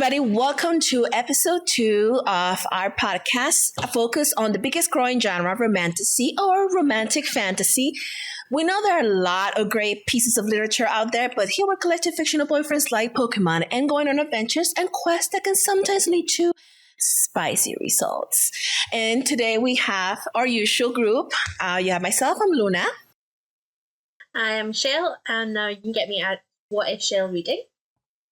everybody. Welcome to episode 2 of our podcast, a focus on the biggest growing genre of romantasy or romantic fantasy. We know there are a lot of great pieces of literature out there, but here we're collecting fictional boyfriends like Pokemon and going on adventures and quests that can sometimes lead to spicy results. And today we have our usual group. You have myself, I'm Luna. I am Chelle, and you can get me at WhatIsChelleReading.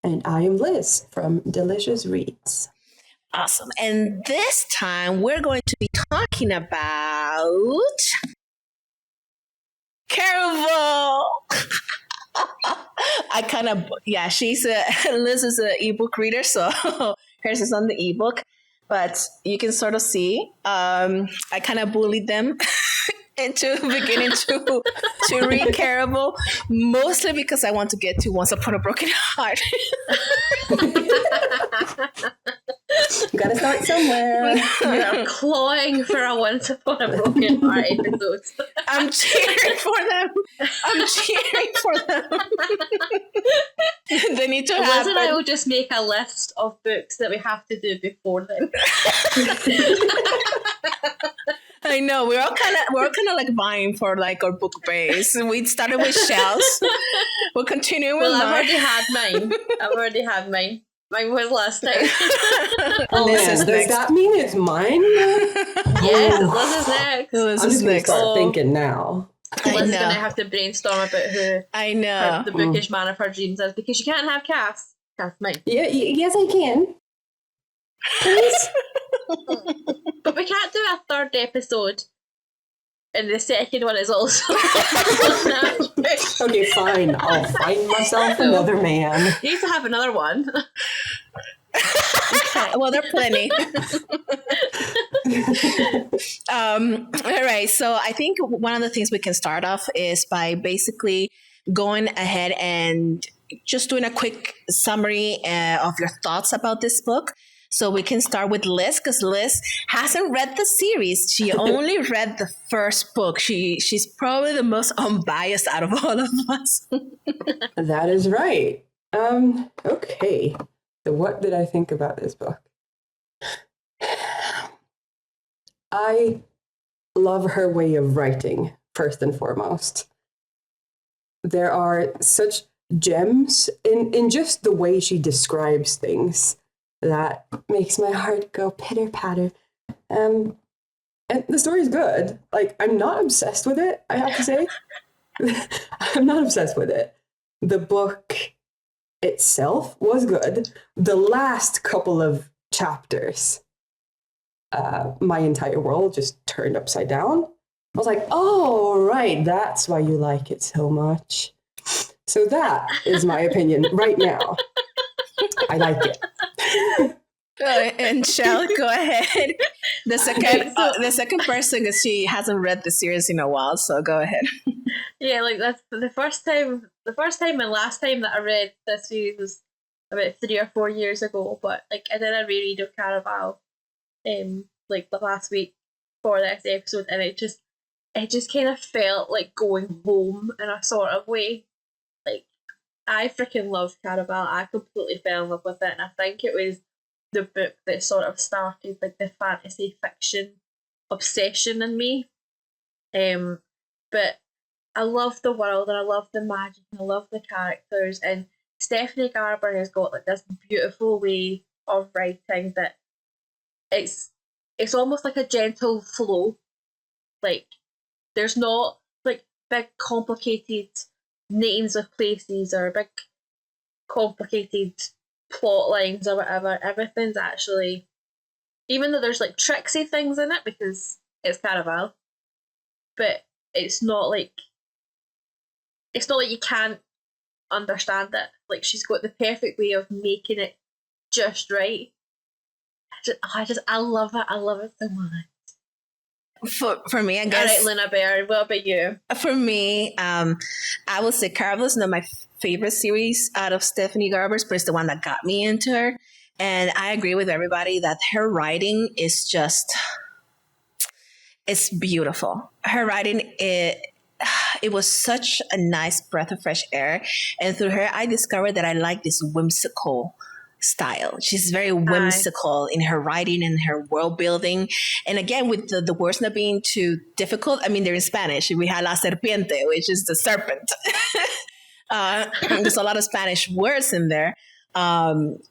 And I am Liz from DeliziousReads. Awesome. And this time we're going to be talking about Caraval. Liz is an ebook reader, so hers is on the ebook. But you can sort of see, I kind of bullied them into beginning to read Caraval, mostly because I want to get to Once Upon a Broken Heart. You gotta start somewhere. You're clawing for a Once Upon a Broken Heart episode. I'm cheering for them. They need to happen. Liz and I will just make a list of books that we have to do before then. I know we're all kind of like vying for like our book base. We started with Shells. We'll continue with. I've already had mine. Mine was last time. Does that mean it's mine? Yes, Liz is next. I'm just gonna start thinking now. Liz is gonna have to brainstorm about who the bookish man of her dreams is, because you can't have Cass. Cass mine. Yeah, yes, I can. Please. But we can't do a third episode, and the second one is also. Okay, fine. I'll find myself another man. You need to have another one. Well, there are plenty. All right. So I think one of the things we can start off is by basically going ahead and just doing a quick summary of your thoughts about this book. So we can start with Liz, because Liz hasn't read the series. She only read the first book. She's probably the most unbiased out of all of us. That is right. Okay. So what did I think about this book? I love her way of writing, first and foremost. There are such gems in just the way she describes things that makes my heart go pitter-patter. And the story's good. Like, I'm not obsessed with it, I have to say. I'm not obsessed with it. The book itself was good. The last couple of chapters, my entire world just turned upside down. I was like, oh, right, that's why you like it so much. So that is my opinion right now. I like it. And Chelle, go ahead. The second person, because she hasn't read the series in a while, so go ahead. Yeah, like that's the first time and last time that I read this series was about 3 or 4 years ago. But like I did a reread of Caraval, like the last week for this episode, and it just kind of felt like going home in a sort of way. Like, I freaking love Caraval. I completely fell in love with it, and I think it was the book that sort of started like the fantasy fiction obsession in me. But I love the world, and I love the magic, and I love the characters, and Stephanie Garber has got like this beautiful way of writing that it's almost like a gentle flow. Like, there's not like big complicated names of places or big complicated plot lines or whatever. Everything's actually, even though there's like tricksy things in it because it's Caraval, but it's not like you can't understand it. Like, she's got the perfect way of making it just right. I love it. I love it so much. For me, I guess. All right, Luna Bear, what about you? For me, I would say Caraval is not my favorite series out of Stephanie Garber's, but it's the one that got me into her. And I agree with everybody that her writing is just, it's beautiful. Her writing, it was such a nice breath of fresh air. And through her, I discovered that I like this whimsical style. She's very whimsical in her writing and her world building. And again, with the words not being too difficult, I mean, they're in Spanish. We have la serpiente, which is the serpent. There's a lot of Spanish words in there,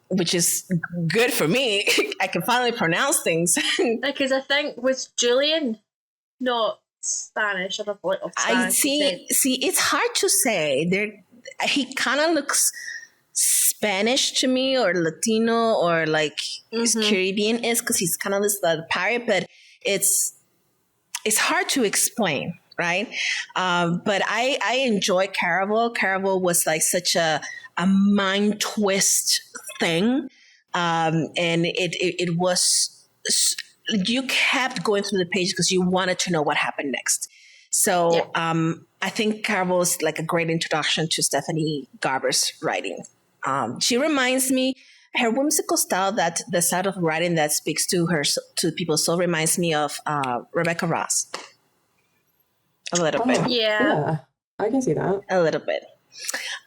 which is good for me. I can finally pronounce things. Because I think, was Julian not Spanish or of Spanish? See, it's hard to say. He kind of looks Spanish to me, or Latino, or like Caribbean is, because he's kind of this pirate, but it's hard to explain, right? But I enjoy Caraval. Caraval was like such a mind twist thing, and it was, you kept going through the page because you wanted to know what happened next. So I think Caraval is like a great introduction to Stephanie Garber's writing. She reminds me, her whimsical style, that the style of writing that speaks to people's soul, reminds me of Rebecca Ross. A little bit. Yeah, I can see that. A little bit.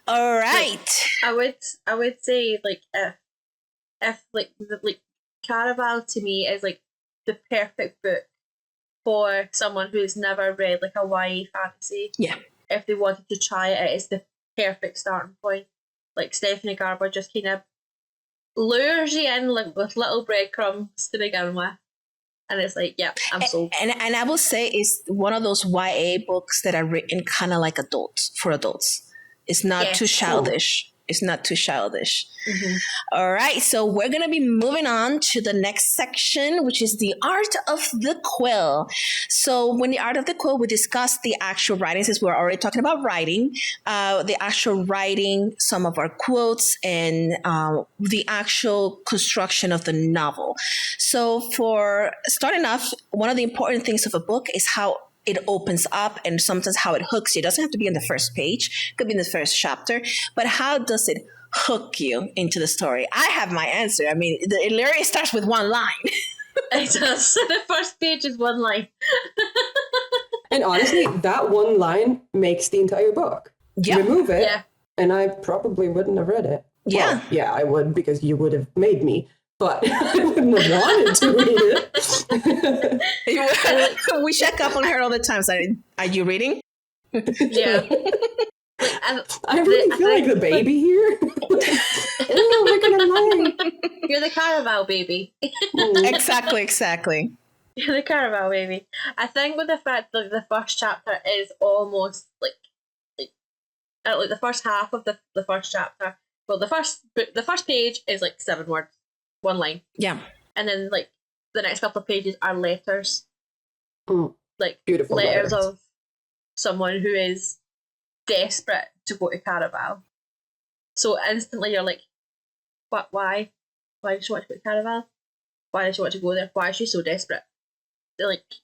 All right. Like, I would say, like, if Caraval to me is like the perfect book for someone who's never read like a YA fantasy. Yeah. If they wanted to try it, it's the perfect starting point. Like, Stephanie Garber just kind of lures you in like with little breadcrumbs to begin with. And it's like, yeah, I'm sold. And I will say it's one of those YA books that are written kind of like for adults. It's not too childish. It's not too childish. Mm-hmm. All right. So we're going to be moving on to the next section, which is the art of the quill. So when the art of the quill, we discussed the actual writing, since we're already talking about writing, the actual writing, some of our quotes, and the actual construction of the novel. So for starting off, one of the important things of a book is how it opens up, and sometimes how it hooks you. It doesn't have to be in the first page. It could be in the first chapter. But how does it hook you into the story? I have my answer. I mean, it literally starts with one line. It does. The first page is one line. And honestly, that one line makes the entire book. Yeah. Remove it, and I probably wouldn't have read it. Yeah. Well, yeah, I would, because you would have made me. But I wouldn't have wanted to read it. We check up on her all the time. So, are you reading? Yeah. I really feel like the baby here. Oh, look at her line. You're the Caraval baby. Exactly. You're the Caraval baby. I think with the fact that the first chapter is almost like the first half of the first chapter. Well, the first page is like 7 words. One line. Yeah. And then like the next couple of pages are letters. Like beautiful letters of someone who is desperate to go to Caraval. So instantly you're like, what, why? Why does she want to go to Caraval? Why does she want to go there? Why is she so desperate? They're like,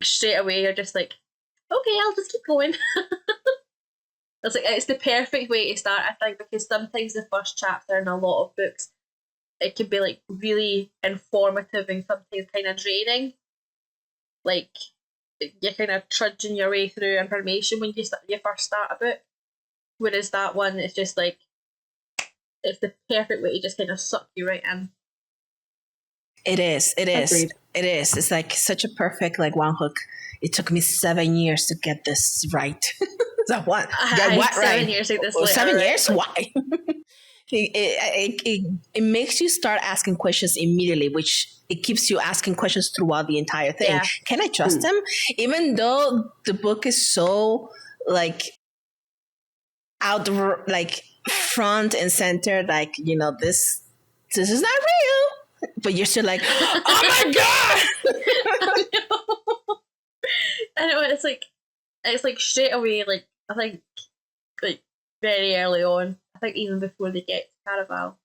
straight away you're just like, okay, I'll just keep going. It's the perfect way to start, I think, because sometimes the first chapter in a lot of books, it can be like really informative and sometimes kind of draining. Like, you're kind of trudging your way through information when you first start a book. Whereas that one is just like, it's the perfect way to just kind of suck you right in. It is. Agreed. It is. It's like such a perfect like one hook. It took me 7 years to get this right. Is that what? Yeah, what 7 years to get this. 7 years? Why? It makes you start asking questions immediately, which it keeps you asking questions throughout the entire thing. Yeah. Can I trust him? Even though the book is so like out, like front and center, like, you know, this is not real, but you're still like, oh my god. I know, it's like straight away, like I think like very early on, I think even before they get to Caraval,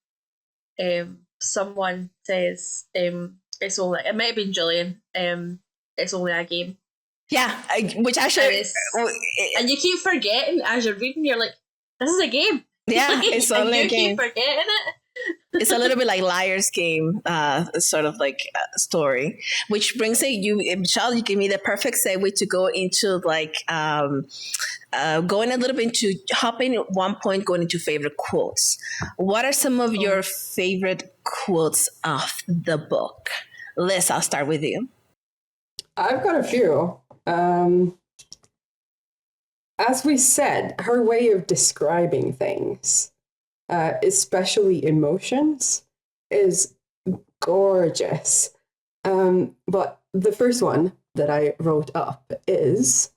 someone says it's only, it might have been Julian, it's only a game. Yeah, which actually, and you keep forgetting as you're reading, you're like, this is a game. Yeah, it's only a game. You keep forgetting it. It's a little bit like Liar's Game, sort of like story, which brings Chelle, you give me the perfect segue to go into like going a little bit into hopping at one point, going into favorite quotes. What are some of your favorite quotes of the book? Liz, I'll start with you. I've got a few. As we said, her way of describing things, especially emotions, is gorgeous. But the first one that I wrote up is,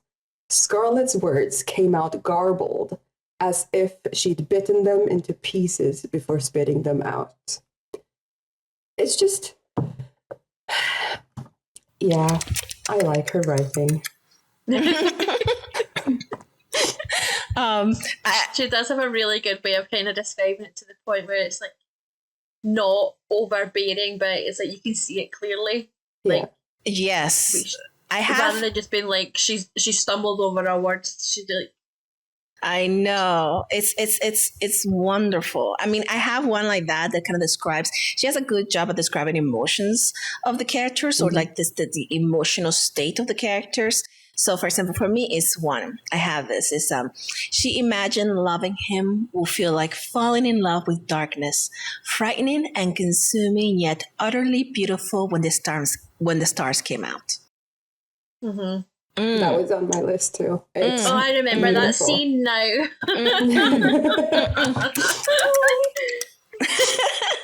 Scarlett's words came out garbled, as if she'd bitten them into pieces before spitting them out. It's just... Yeah, I like her writing. She does have a really good way of kind of describing it to the point where it's like not overbearing, but it's like you can see it clearly. Like, yes, I have. Rather than just being like she stumbled over her words, she did. I know, it's wonderful. I mean, I have one like that kind of describes. She has a good job at describing emotions of the characters, or like the emotional state of the characters. So, for example, for me, it's one. I have this. It's she imagined loving him will feel like falling in love with darkness, frightening and consuming, yet utterly beautiful when the stars came out. Mm-hmm. That was on my list too. I remember that scene now.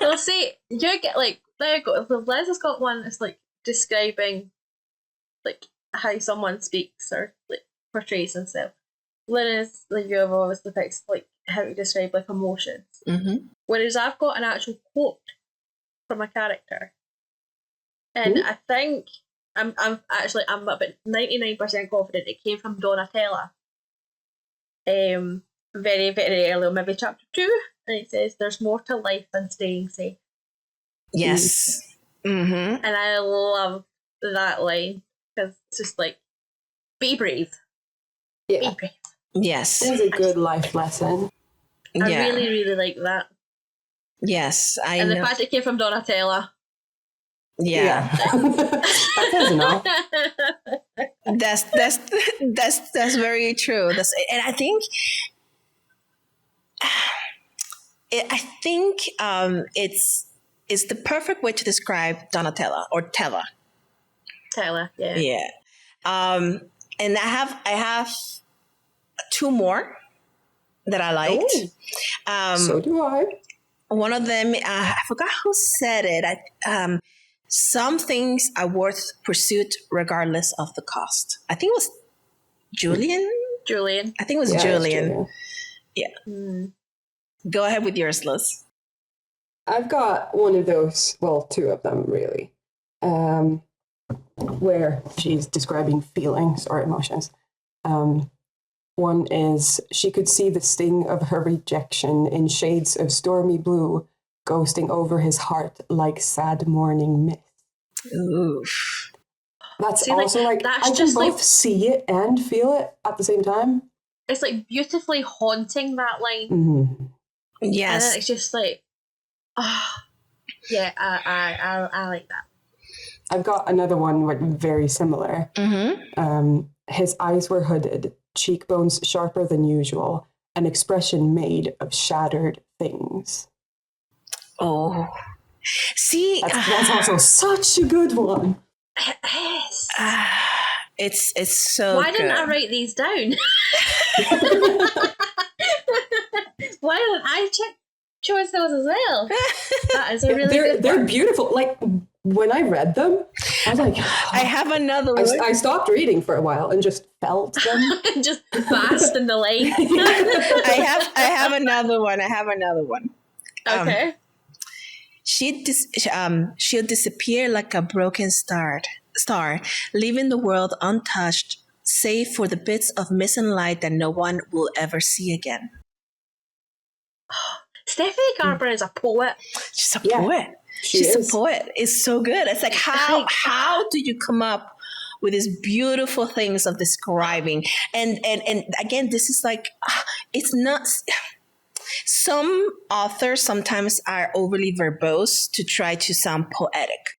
Well, see, you get like, there you go. Liz has got one that's like describing like how someone speaks or like portrays himself. Linus, like you have always depicts like how to describe like emotions. Mm-hmm. Whereas I've got an actual quote from a character, and I think I'm about 99% confident it came from Donatella. Very, very early, maybe chapter 2, and it says, "There's more to life than staying safe." Yes. Mm-hmm. And I love that line because it's just like, be brave. Yeah. Be brave. Yes. It's a good life lesson. I really, really like that. Yes, and the fact it came from Donatella. Yeah. That says enough. That's very true. And I think it's the perfect way to describe Donatella or Tella. Tella, yeah. Yeah. And I have two more that I liked. So do I. One of them, I forgot who said it. Some things are worth pursuit regardless of the cost. I think it was Julian. I think it was Julian. Yeah. Go ahead with yours, Liz. I've got one of those, well, two of them really, where she's describing feelings or emotions. One is, she could see the sting of her rejection in shades of stormy blue, ghosting over his heart like sad morning mist. Oof. That's also like that's I can both see it and feel it at the same time. It's like beautifully haunting, that line. Mm-hmm. Yes. And then it's just like, yeah, I like that. I've got another one very similar. Mm-hmm. His eyes were hooded, cheekbones sharper than usual, an expression made of shattered things. Oh, see, that's also such a good one. Yes. It's so. Why didn't I write these down? Why didn't I choose those as well? That is a really good They're one. beautiful. Like when I read them, I was like, I have another one. I stopped reading for a while and just felt them. Just basked in the light. I have another one. Okay. She'll disappear like a broken star, leaving the world untouched, save for the bits of missing light that no one will ever see again. Stephanie Garber is a poet. She's a poet. She's a poet. It's so good. It's like, how do you come up with these beautiful things of describing? And again, this is like, it's not... Some authors sometimes are overly verbose to try to sound poetic.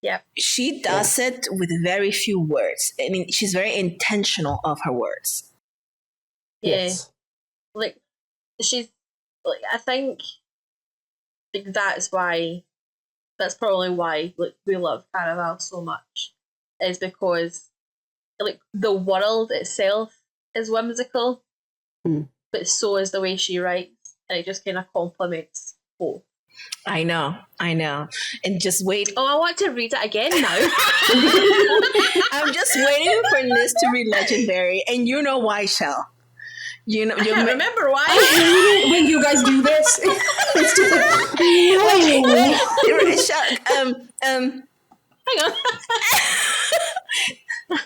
Yeah. She does it with very few words. I mean, she's very intentional of her words. Yeah. Yes. Like, she's, like, I think that's probably why, like, we love Caraval so much, is because, like, the world itself is whimsical, but so is the way she writes, and it just kind of complements both. I know. And just wait. Oh, I want to read it again now. I'm just waiting for Liz to read Legendary, and you know why, Chelle. You know, I can't remember why. When you guys do this, it's just Hang on.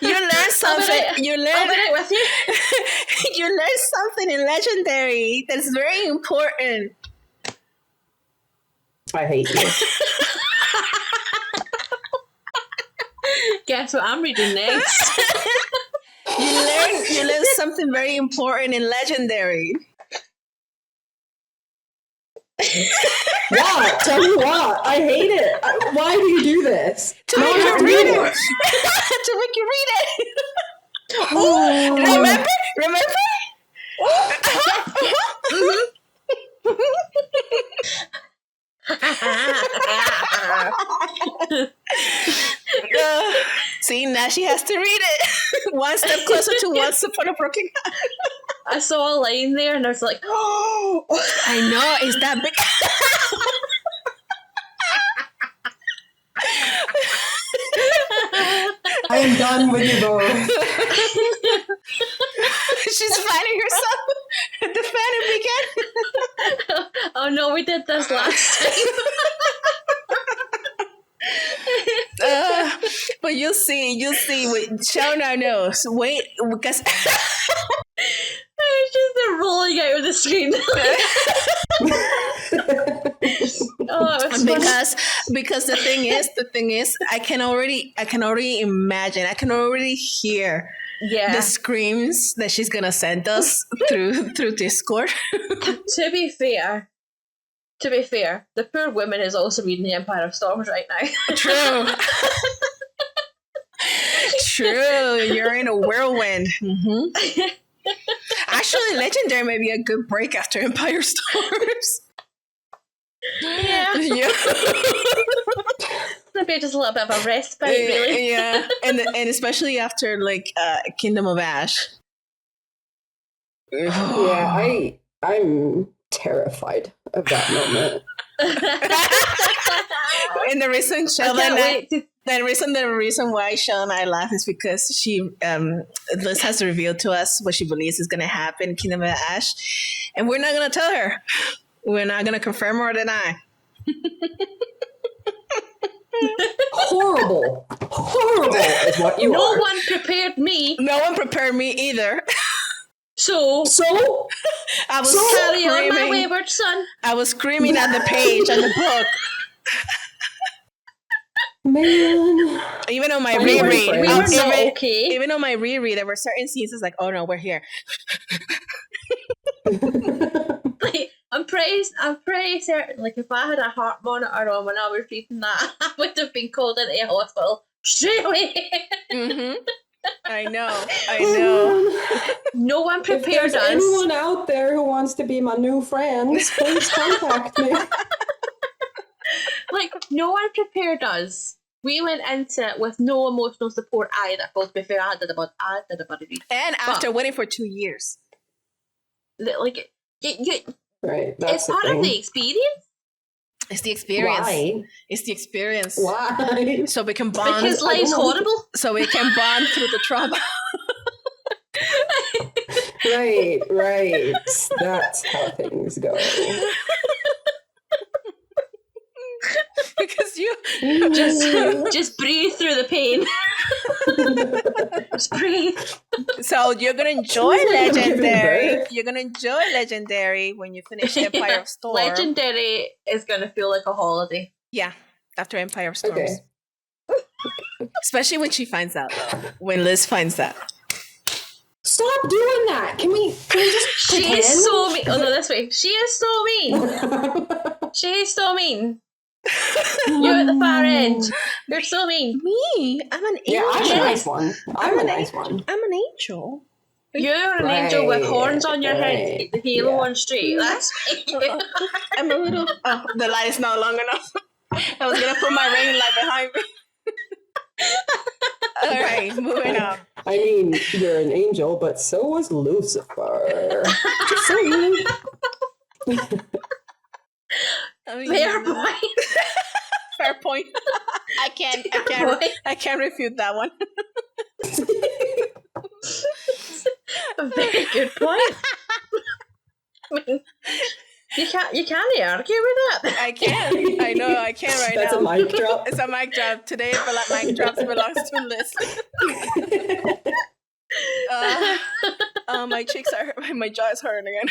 You learn something. You learn. I'll be right with you. You learn something in Legendary that's very important. I hate you. Guess what I'm reading next? You learn something very important in Legendary. What? Tell me what? I hate it. Why do you do this? To make you read it. To make you read it. Oh, remember? See, now she has to read it. One step closer to Once Upon a Broken Heart. I saw a line there and I was like, oh. I know, is that big? I am done with you both. She's finding herself defending me again. Oh no, we did this last time. But you'll see. Wait, Chelle now knows. Wait, because it's just the rolling out of the screen. Because the thing is, I can already imagine. I can already hear the screams that she's gonna send us through Discord. To be fair, the poor woman is also reading The Empire of Storms right now. True. True. You're in a whirlwind. Mm-hmm. Actually, Legendary may be a good break after Empire Storms. Yeah. Maybe just a little bit of a respite, really. Yeah, and especially after like Kingdom of Ash. Yeah, I'm terrified of that moment. And the reason the reason why Chelle and I laugh is because she Liz has revealed to us what she believes is going to happen in Kingdom of Ash, and we're not going to tell her. We're not going to confirm or deny. Horrible is what you are. No one prepared me. No one prepared me either. So I was carry on, my screaming. wayward son. I was screaming at the page on the book. Man. Even on my reread, even on my reread, there were certain scenes that's like, oh no, we're here. Like, I'm pretty certain, like, if I had a heart monitor on when I was reading that, I would have been called into a hospital straight away. Mm-hmm. I know. No one prepared if there's us. anyone out there who wants to be my new friends, please contact me. Like, no one prepared us. We went into it with no emotional support either. Well, to be fair, I did a body read. And after waiting for 2 years. Like, Right, that's it's part of the experience. It's the experience. Why? It's the experience. Why? So we can bond. Because life's horrible. So we can bond through the trauma. Right. That's how things go. Because you just breathe through the pain. Just breathe. So you're gonna enjoy Legendary. You're gonna enjoy Legendary when you finish Empire of Storm. Legendary is gonna feel like a holiday. Yeah, after Empire of Storms. Okay. Especially when she finds out, though. When Liz finds out. Stop doing that. Can we just She pretend? is so mean. Oh no, this way. She is so mean. She is so mean. You're at the far end. You're so mean. Me? I'm an angel. Yeah, I'm a Yes. nice one. I'm a nice one. I'm an angel. You're an angel with horns on your head, the halo on straight. That's I'm a little. Oh, the light is not long enough. I was gonna put my ring light behind me. All right, moving on. I mean, you're an angel, but so was Lucifer. Just saying. fair point. Fair point. I can't refute that one. A very good point. I mean, you can't argue with that. I can. I know I can right That's now. a mic drop. It's a mic drop. Today, mic drops belongs to Liz. My cheeks are, my jaw is hurting again.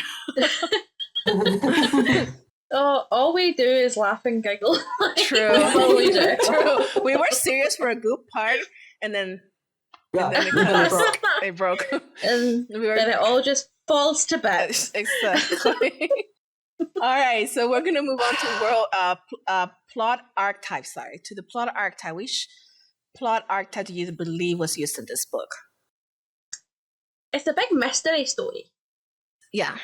Oh, all we do is laugh and giggle. True. All we do. True. We were serious for a good part, and then it broke. They broke. And then it all just falls to bits. Exactly. All right, so we're gonna move on to plot archetype. Sorry, to the plot archetype. Which plot archetype do you believe was used in this book? It's a big mystery story. Yeah,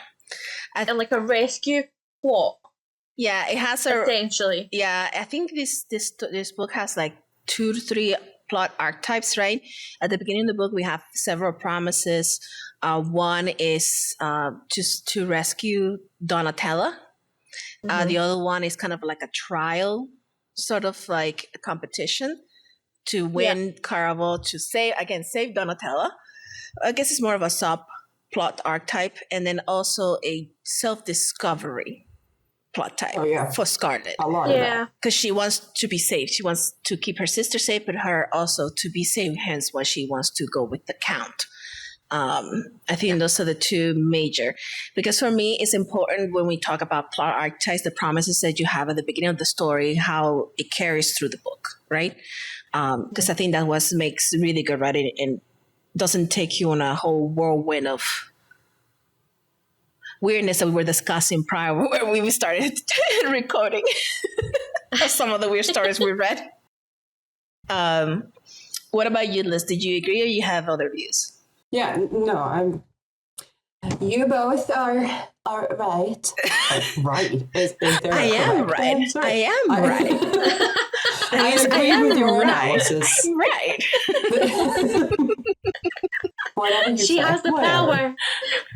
And like a rescue plot. Yeah, it has essentially. Yeah, I think this book has like 2 to 3 plot archetypes, right? At the beginning of the book, we have several promises. One is just to rescue Donatella. The other one is kind of like a trial, sort of like a competition to win Caraval to save Donatella. I guess it's more of a subplot archetype, and then also a self-discovery plot type for Scarlet. A lot of that. Because she wants to be safe. She wants to keep her sister safe, but her also to be safe, hence why she wants to go with the Count. I think those are the 2 major. Because for me, it's important when we talk about plot archetypes, the promises that you have at the beginning of the story, how it carries through the book, right? Because I think that makes really good writing and doesn't take you on a whole whirlwind of weirdness that we were discussing prior when we started recording some of the weird stories we read. What about you, Liz? Did you agree or you have other views? Yeah, no, you both are right. Right. Is there I am right. Answer? I am right. I agree with your analysis. Right. She has the power.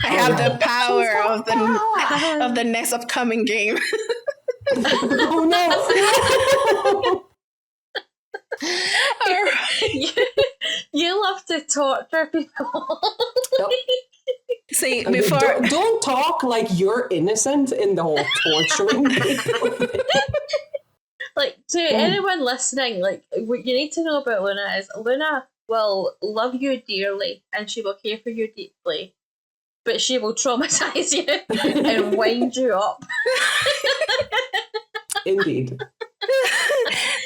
I have the power of the next upcoming game. Oh no! All right. You love to torture people. See, don't talk like you're innocent in the whole torturing people. Like, to anyone listening, like, what you need to know about Luna is Luna will love you dearly and she will care for you deeply, but she will traumatize you and wind you up. Indeed.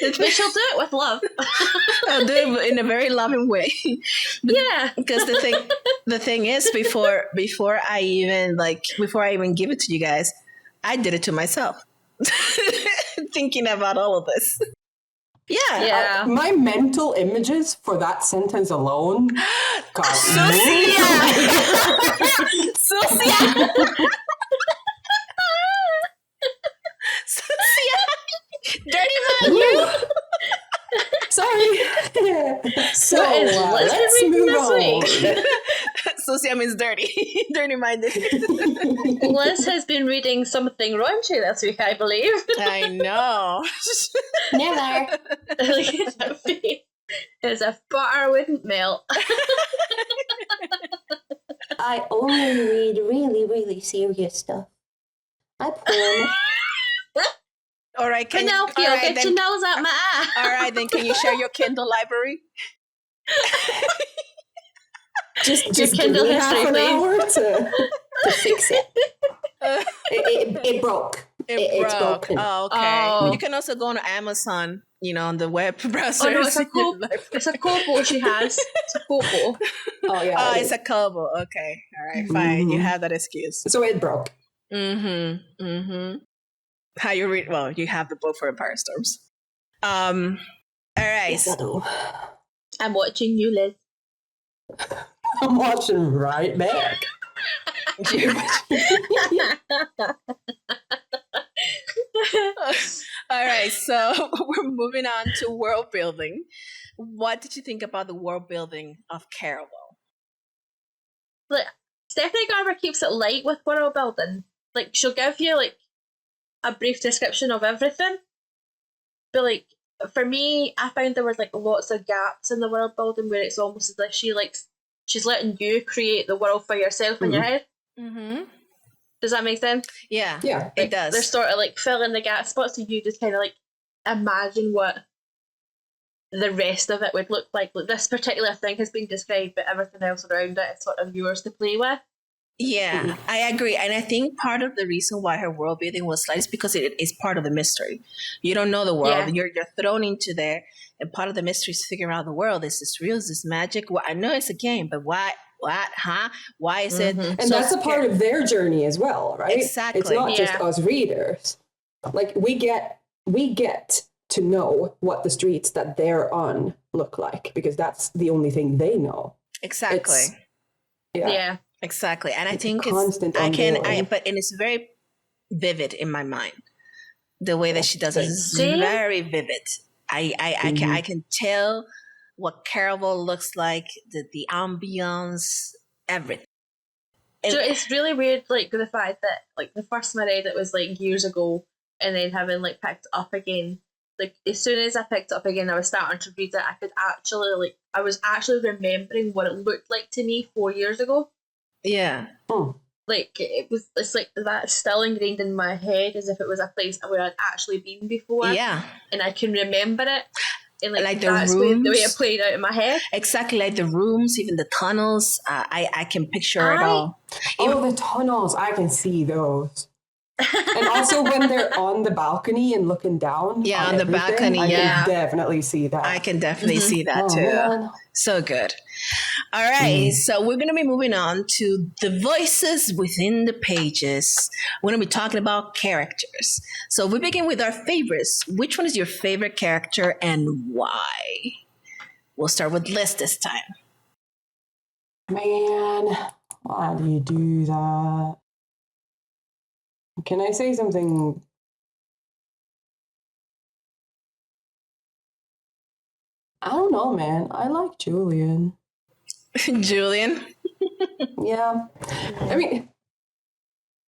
But she'll do it with love. I'll do it in a very loving way. Yeah. Because the thing is, before I even give it to you guys, I did it to myself. Thinking about all of this. Yeah. My mental images for that sentence alone. God, Susia! Dirty man, you! Sorry. So let's move on. Susia means dirty. Dirty minded. Liz has been reading something raunchy this week, I believe. I know. Never. Look at that face. As if butter wouldn't melt. I only read really, really serious stuff. I promise. All right, Pinocchio, get your nose out my eye. All right, then can you share your Kindle library? Just Kindle give me history, half an please. hour to To fix it. It broke. It's broken. Oh, okay. Oh. You can also go on Amazon, on the web browser. Oh no, it's a Kobo she has. It's a Kobo. Oh yeah. Oh, it's a Kobo. Okay. All right, fine. You have that excuse. So it broke. How you read? Well, you have the book for Empire Storms. All right. Yes, I do. I'm watching you, Liz. I'm watching right back. All right, so we're moving on to world building. What did you think about the world building of Caraval? Like, Stephanie Garber keeps it light with world building. Like, she'll give you like a brief description of everything, but like for me, I found there was like lots of gaps in the world building where it's almost as if she's letting you create the world for yourself in your head. Does that make sense? Yeah, Yeah, it does. They're sort of like filling the gap spots, so you just kind of like imagine what the rest of it would look like. Like, this particular thing has been described, but everything else around it is sort of yours to play with. Yeah, I agree. And I think part of the reason why her world building was slight is because it is part of the mystery. You don't know the world. Yeah. You're thrown into there, and part of the mystery is figuring out the world. Is this real? Is this magic? Well, I know it's a game, but why? What? Huh? Why is it? And so that's a part of their journey as well, right? Exactly. It's not just Yeah. us readers. Like we get to know what the streets that they're on look like because that's the only thing they know. Exactly. Yeah. Exactly. And I It's think constant and unveiling. it's very vivid in my mind. The way that she does it is See? very vivid. I can tell what Caraval looks like, the ambience, everything. So it's really weird, like the fact that like the first time I read it was like years ago, and then having like picked it up again. Like as soon as I picked it up again, I was starting to read it. I was actually remembering what it looked like to me 4 years ago. Yeah. Like it's like that still ingrained in my head as if it was a place where I'd actually been before. Yeah. And I can remember it. And Like the that's the way rooms. it played out in my head. Exactly, like the rooms, even the tunnels. I can picture it all. Oh, the tunnels. I can see those. And also when they're on the balcony and looking down. Yeah, on the everything, balcony, I yeah. can definitely see that. I can definitely see that Oh, too. man. So good. All right, so we're going to be moving on to the voices within the pages. We're going to be talking about characters. So we begin with our favorites. Which one is your favorite character and why? We'll start with Liz this time. Man, why do you do that? Can I say something? I don't know, man. I like Julian. Julian? Yeah. I mean,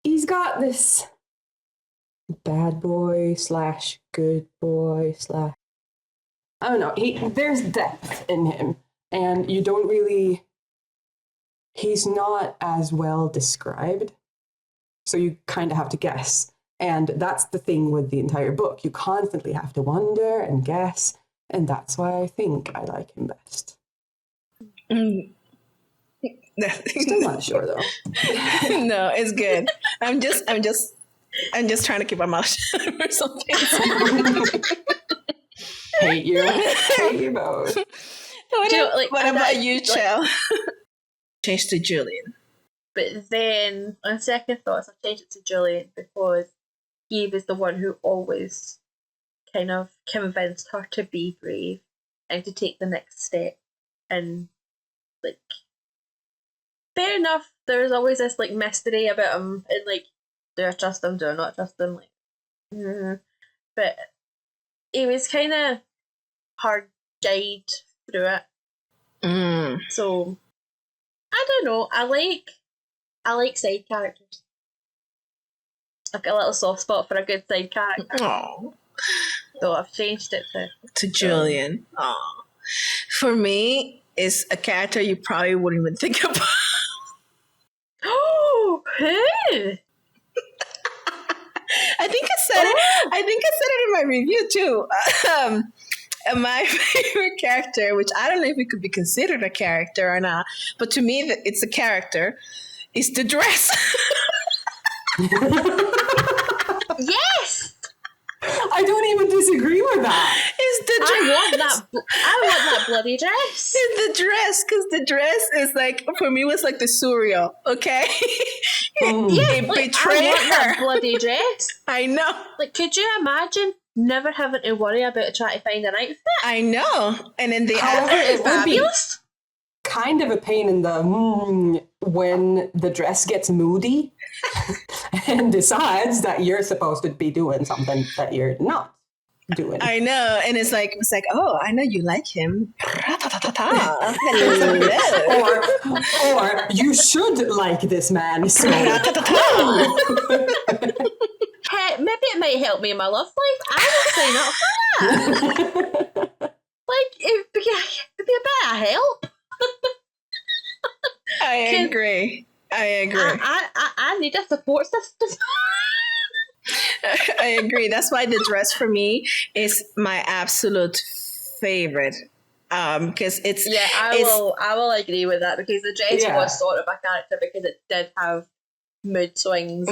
he's got this bad boy / good boy / I don't know. There's depth in him, and you don't really. He's not as well described, so you kind of have to guess. And that's the thing with the entire book. You constantly have to wonder and guess, and that's why I think I like him best. Still not sure though. No, it's good. I'm just trying to keep my mouth shut or something. Hate you both. What about you, Chelle? Change to Julian. But then, on second thoughts, I've changed it to Julian because he was the one who always kind of convinced her to be brave and to take the next step. And, like, fair enough, there's always this, like, mystery about him, and, like, do I trust him, do I not trust him? Like, But he was kind of her guide through it. So, I don't know, I like side characters. I've got a little soft spot for a good side character. Oh, So I've changed it to Julian. Oh, for me, it's a character you probably wouldn't even think about. Oh, who? I think I said it. I think I said it in my review too. My favorite character, which I don't know if it could be considered a character or not, but to me, it's a character, is the dress. Yes! I don't even disagree with that. It's the I dress. want that bloody dress. It's the dress, because the dress is like, for me, was like the cereal, okay? It Like, betrayed I want that her. bloody dress. I know. Like, could you imagine never having to worry about trying to find an outfit? I know. And then the However, it would be Fabulous. kind of a pain in the when the dress gets moody and decides that you're supposed to be doing something that you're not doing. I know. And it's like, oh, I know you like him. or you should like this man. So. Hey, maybe it might help me in my love life. I would sign up for that. Like, it'd be a bit of help. I agree. I need a support system. I agree. That's why the dress for me is my absolute favorite. Because it's I will agree with that, because the dress was sort of a character because it did have mood swings.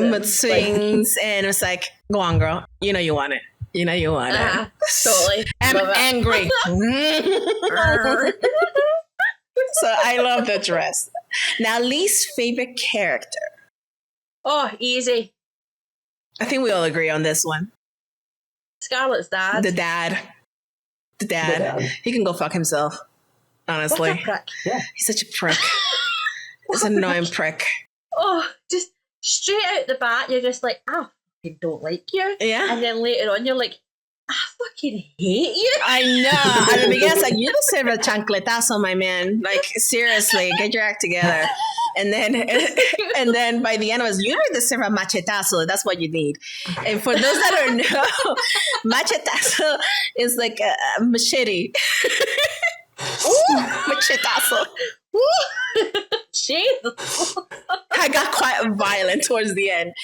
And it's like, go on, girl. You know you want it. You know you want it. Totally. I'm angry. So I love the dress. Now, least favorite character. Oh, easy. I think we all agree on this one. Scarlett's dad. The dad. He can go fuck himself. Honestly. What a prick. Yeah. He's such a prick. He's an annoying prick. Oh, just straight out the bat, you're just like, I fucking don't like you. Yeah. And then later on, you're like, I fucking hate you. I know. At the beginning, it's like, you deserve a chancletazo, my man. Like, seriously, get your act together. And then by the end, it was, you deserve a machetazo. That's what you need. And for those that don't know, machetazo is like a machete. Ooh, machetazo. Jesus. I got quite violent towards the end.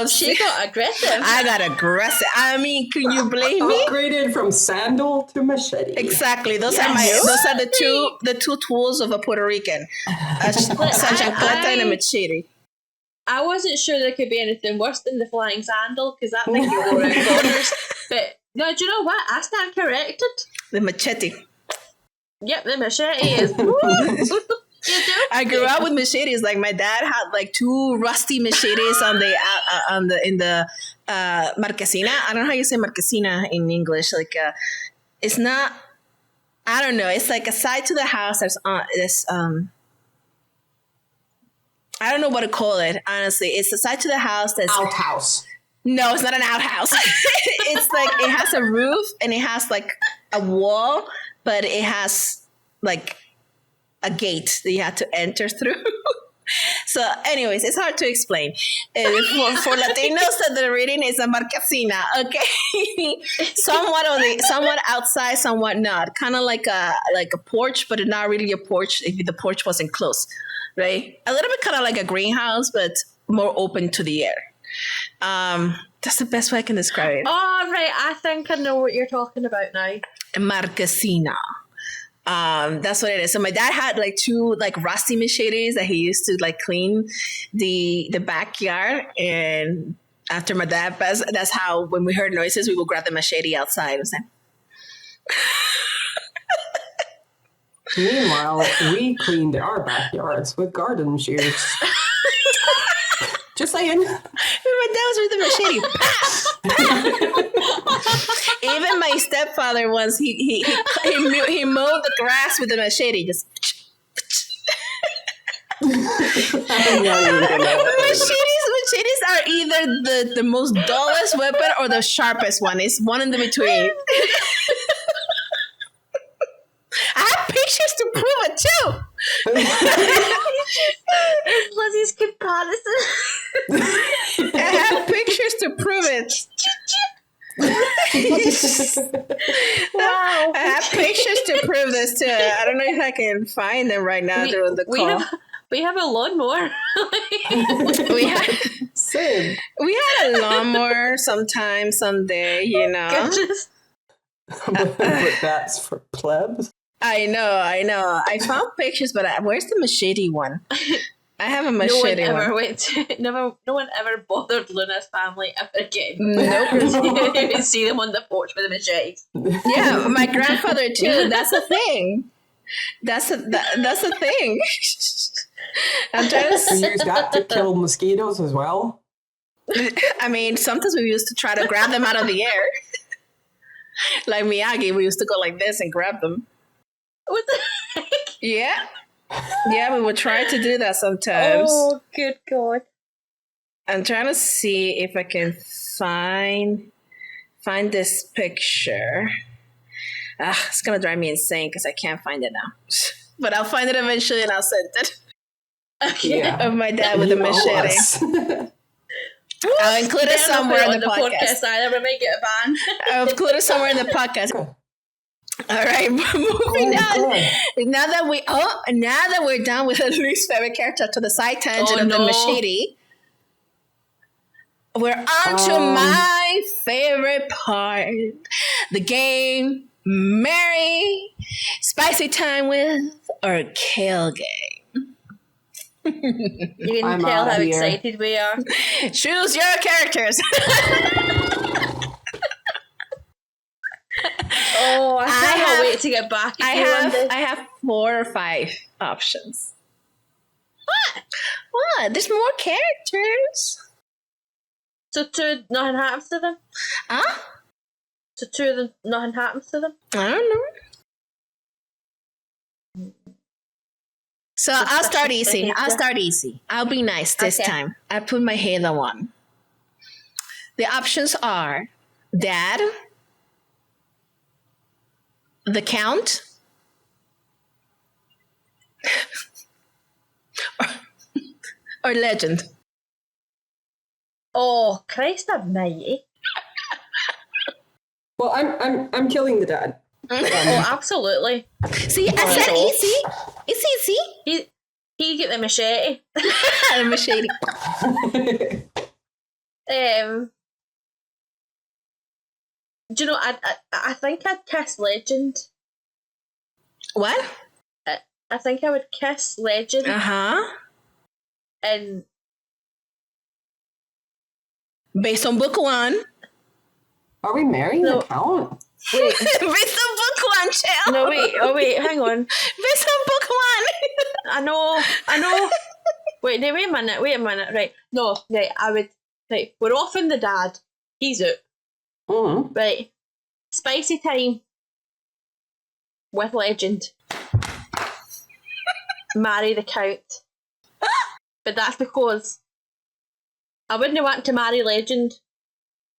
She got aggressive. I got aggressive. I mean, can you blame me? Upgraded from sandal to machete. Exactly. Those are the two tools of a Puerto Rican. A chancleta and a machete. I wasn't sure there could be anything worse than the flying sandal, because that thing could go around corners. But no, do you know what? I stand corrected. The machete. Yep, the machete is. I grew up with machetes. Like, my dad had like two rusty machetes in the marquesina. I don't know how you say marquesina in English. Like, it's not. I don't know. It's like a side to the house. There's this. I don't know what to call it. Honestly, it's a side to the house that's outhouse. No, it's not an outhouse. It's like, it has a roof and it has like a wall, but it has like a gate that you have to enter through. So anyways, it's hard to explain. For Latinos that are reading, it's a marquesina, okay? somewhat outside, somewhat not. Kind of like a porch, but not really a porch if the porch wasn't closed, right? A little bit kind of like a greenhouse, but more open to the air. That's the best way I can describe it. Oh, right. I think I know what you're talking about now. Marquesina. That's what it is. So my dad had like two like rusty machetes that he used to like clean the backyard, and after my dad passed, that's how when we heard noises we would grab the machete outside. It was like Meanwhile, we cleaned our backyards with garden shears. Just saying. my dad was with the machete. Even my stepfather once he mowed the grass with the machete. Just machetes are either the most dullest weapon or the sharpest one. It's one in the between. I have pictures to prove it too. It's Lizzie's comparison. I have pictures to prove it. Wow. I have pictures to prove this too. I don't know if I can find them right now during the call. We have a lawnmower. we had a lawnmower sometime, someday, you know. But that's for plebs. I know. I found pictures, but where's the machete one? I have a No one machete ever one. went to, no one ever bothered Luna's family ever again. Nope. You can see them on the porch with a machete. Yeah, my grandfather too. That's a thing. That's a thing. I'm trying We to. use that to kill mosquitoes as well. I mean, sometimes we used to try to grab them out of the air. Like Miyagi, we used to go like this and grab them. What the heck? Yeah. Yeah, we would try to do that sometimes. Oh, good God. I'm trying to see if I can find this picture. It's gonna drive me insane because I can't find it now. But I'll find it eventually and I'll send it. Okay. Yeah. Of my dad with a You owe machete. us. I'll include it Better not somewhere put in the podcast. either. We might get a ban. I'll include it somewhere in the podcast. Okay. All right, moving on. Good. Now that we're done with the least favorite character to the side tangent of the machete, we're on to my favorite part. The game, Marry, Spicy Time with, or Kill Game. You can I'm tell out how here. excited we are. Choose your characters. Oh, I cannot have- wait to get back at you one day. I have 4 or 5 options. What? There's more characters. So two, nothing happens to them? Huh? So two of them, nothing happens to them? I don't know. So I'll start easy. I'll be nice this Okay. time. I put my Halo on. The options are Dad, the Count, or Legend. Oh, Christ almighty. Well, I'm killing the dad. Oh, absolutely. See, I said Oh. easy. It's easy. He get the machete. The machete. Do you know, I think I'd kiss Legend. What? I think I would kiss Legend Uh-huh. and Based on book 1. Are we marrying No. the count? wait. Based on book 1, Chelle. No, wait. Oh, wait. Hang on. Based on book 1. I know. Wait a minute. Right. No, right. Right. We're off in the dad. He's out. Mm. Right. Spicy time with Legend. Marry the Count. But that's because I wouldn't want to marry Legend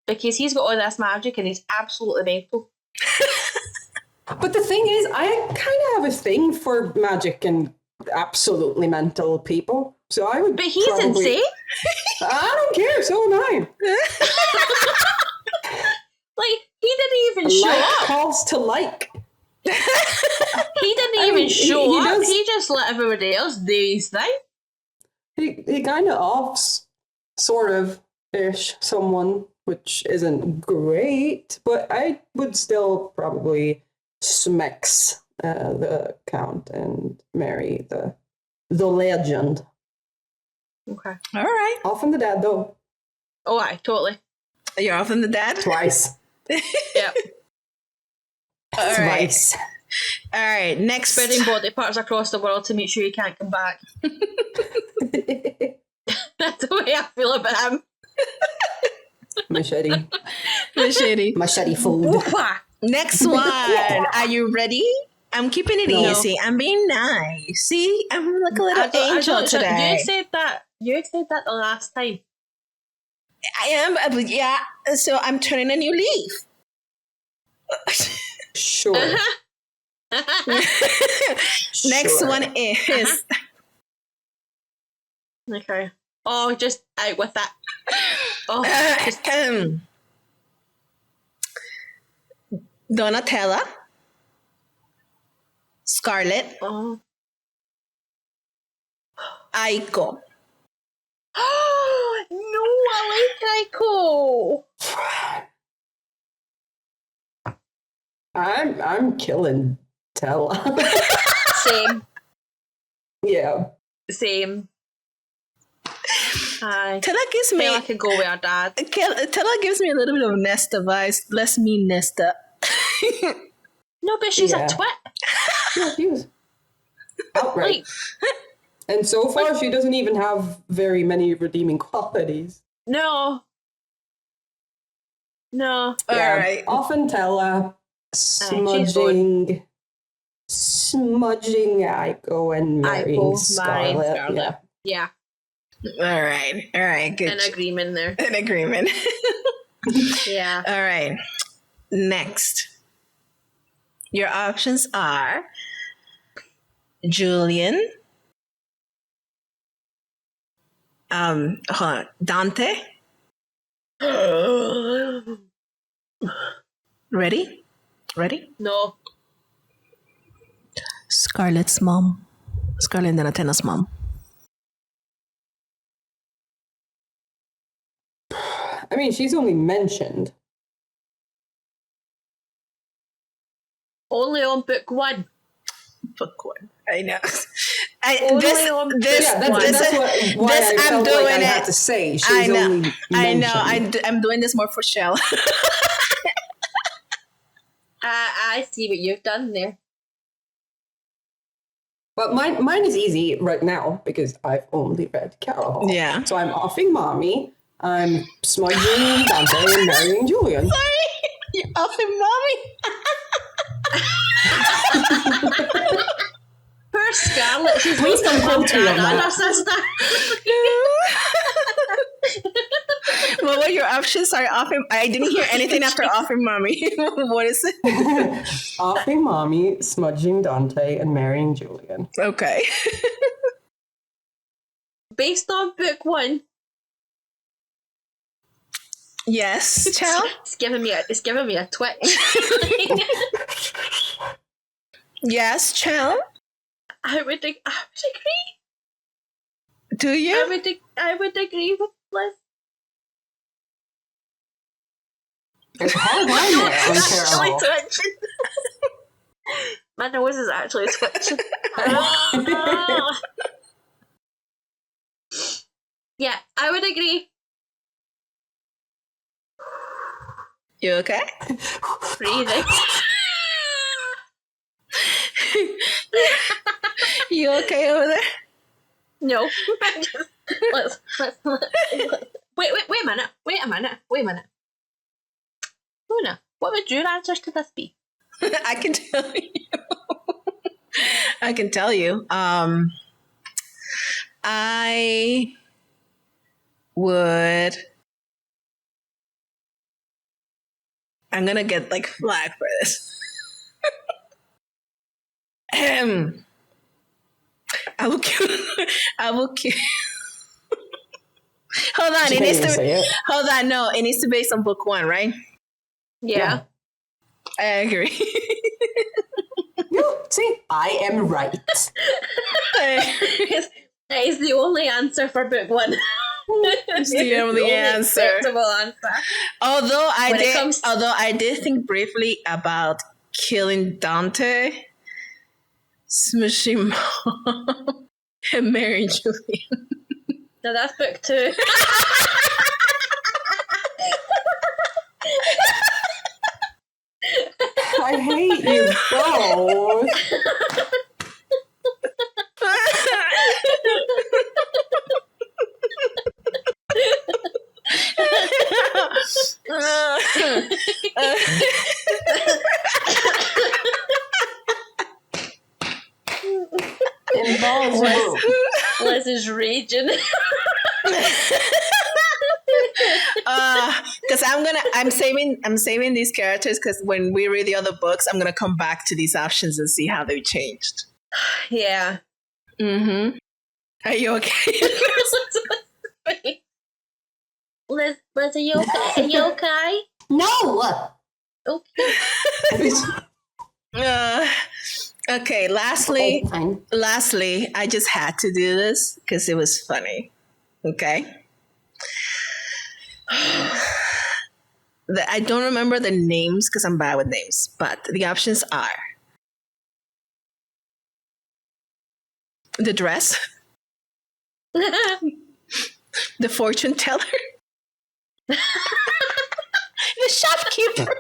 because he's got all this magic and he's absolutely mental. But the thing is, I kind of have a thing for magic and absolutely mental people. So I would. But he's probably, insane. I don't care. So am I. Like, he didn't even show Like up. calls to like. He didn't I even mean, show he up. does- He just let everybody else do his thing. He kind of offs, sort of ish, someone, which isn't great. But I would still probably smix the count and marry the legend. Okay. All right. Often the dad though. Oh, aye, totally. You're off in the dad? Twice. Yep. All right. Twice. All right. Next. Spreading body parts across the world to make sure he can't come back. That's the way I feel about him. Machete. Machete. Machete food. Woofa! Next one. Are you ready? I'm keeping it No. easy. I'm being nice. See, I'm like a little angel today. You said that the last time. I am, yeah. So I'm turning a new leaf. Sure. Next Sure. one is Okay. Oh, just out with that. Oh, just Donatella, Scarlet, oh. Aiko. No, I like Aiko. I'm killing Tella. Same. Yeah. Same. Hi. Tella gives me I could go with our dad. Tella gives me a little bit of Nesta vibes. Less mean Nesta. No, but she's Yeah. a twit. Yeah, she was outright. Like, And so far, she doesn't even have very many redeeming qualities. no. No. All right. Often Tella, smudging Aiko and marrying Scarlet. Yeah. All right. Good. An agreement there. An agreement. Yeah. All right. Next, your options are Julian, Dante. Ready? No. Scarlett's mom. Scarlett and Donatella's mom. I mean, she's only mentioned. Only on book 1. Book 1. I know. Why I'm doing I it. had to say she's only mentioned. I'm doing this more for Chelle. I see what you've done there. But mine is easy right now because I've only read Caraval. Yeah. So I'm offing Mommy. I'm smudging Dante and marrying Julian. Sorry, you're offing Mommy. Poor Scarlett. She's Please don't quote me on that. What were your options? Sorry, offing. I didn't hear anything after offing Mommy. What is it? Offing Mommy, smudging Dante, and marrying Julian. Okay. Based on book 1. Yes, Chelle? It's giving me a twitch. Yes, Chelle? I would agree. Do you? I would agree with Liz. It's hard line there on Actually Caraval. twitching. My nose is actually twitching. Yeah, I would agree. You okay? Breathing. You okay over there? No. let's wait a minute. Luna, what would your answers to this be? I can tell you. I would. I'm gonna get like flag for this. I will kill. Hold on. Hold on. No, it needs to be on book 1, right? Yeah. I agree. No, see, I am right. That is the only answer for book 1. It's the only answer. Acceptable answer. Although I did think briefly about killing Dante, smashing Mom, and marrying Julian. No, that's book 2. I hate you both. Impossible. Liz is raging. Because I'm saving these characters because when we read the other books, I'm gonna come back to these options and see how they've changed. Yeah. Mm-hmm. Are you okay? Liz, are you okay? Are you okay? No! Okay. Okay. Okay, fine. Lastly, I just had to do this because it was funny. Okay. I don't remember the names because I'm bad with names, but the options are the dress, The fortune teller. The shopkeeper.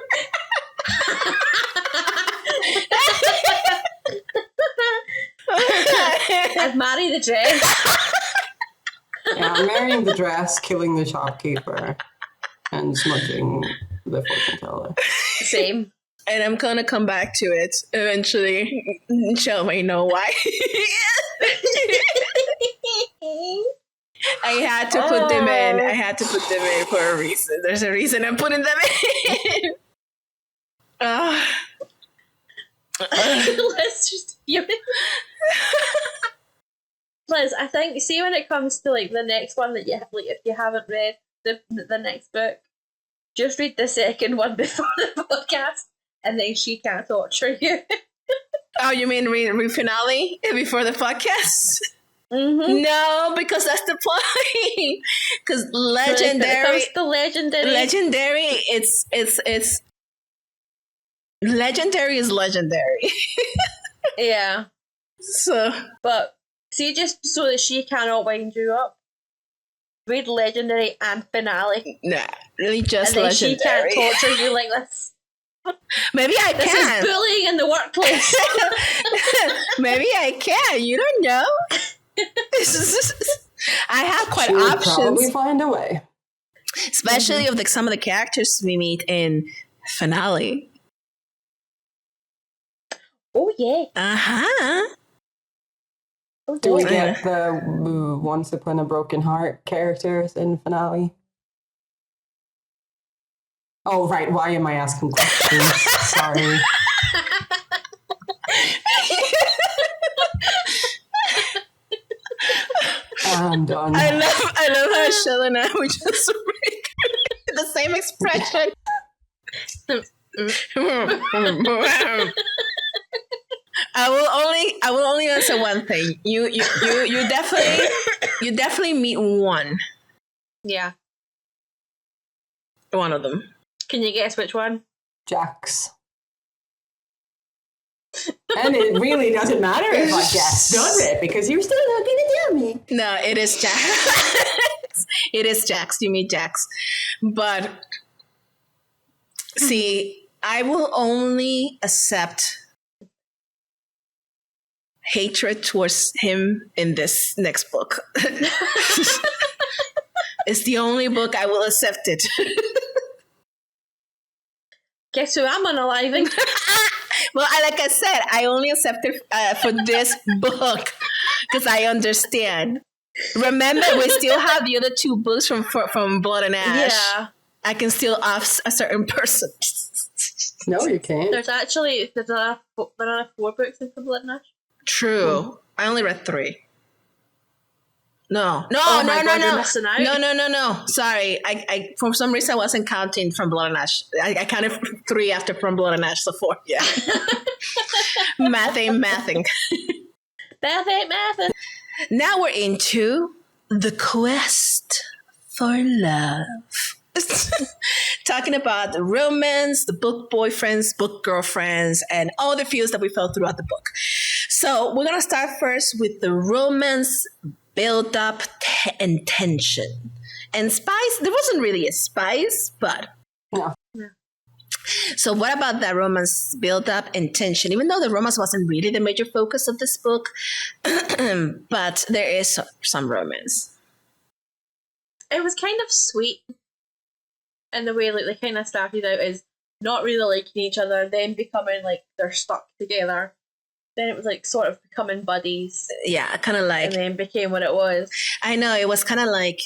I'd marry the dress. Yeah, I'm marrying the dress, killing the shopkeeper, and smudging the fortune teller. Same. And I'm going to come back to it eventually. Chelle may know why. I had to put them in. I had to put them in for a reason. There's a reason I'm putting them in. Let's just Liz, I think, see, when it comes to like the next one that you have, like, if you haven't read the next book, just read the second one before the podcast, and then she can't torture you. Oh, you mean read finale before the podcast? Mm-hmm. No, because that's the point. Because legendary, the legendary, it's legendary is legendary. Yeah. So, but see, just so that she cannot wind you up, read legendary and finale. nah, really just and then legendary. she can't torture you like this. Maybe I This can. is bullying in the workplace. Maybe I can. You don't know. I have quite She would options, probably find a way. especially of some of the characters we meet in finale. Oh yeah. Oh, Do we yeah. get the Once Upon a Broken Heart characters in finale? Oh, right. Why am I asking questions? Sorry. I'm done. I love how Chelle and I would just make the same expression. I will only answer one thing. You definitely meet one Yeah. of them. Can you guess which one? Jax. And it really doesn't matter if I guess, does it? Because you're still not going to tell me. No, it is Jax. It is Jax. You meet Jax. But see, I will only accept hatred towards him in this next book. It's the only book I will accept it. Guess who I'm unaliving? Well, like I said, I only accept it for this book because I understand. Remember, we still have the other two books from Blood and Ash. Yeah. I can still off a certain person. No, you can't. There's another 4 books in Blood and Ash. True. I only read 3. No. Oh my God, you're missing out. No. Sorry. I for some reason I wasn't counting from Blood and Ash. I counted 3 after From Blood and Ash, so 4. Yeah. Math ain't mathing. Math ain't mathing. Now we're into the quest for love. Talking about the romance, the book boyfriends, book girlfriends, and all the feels that we felt throughout the book. So we're going to start first with the romance build up and tension. And spice, there wasn't really a spice, but... No. So what about that romance build up and tension? Even though the romance wasn't really the major focus of this book, but there is some romance. It was kind of sweet. And the way like they kind of started out is not really liking each other, then becoming like they're stuck together. Then it was like sort of becoming buddies. Yeah, kind of like... And then became what it was. I know, it was kind of like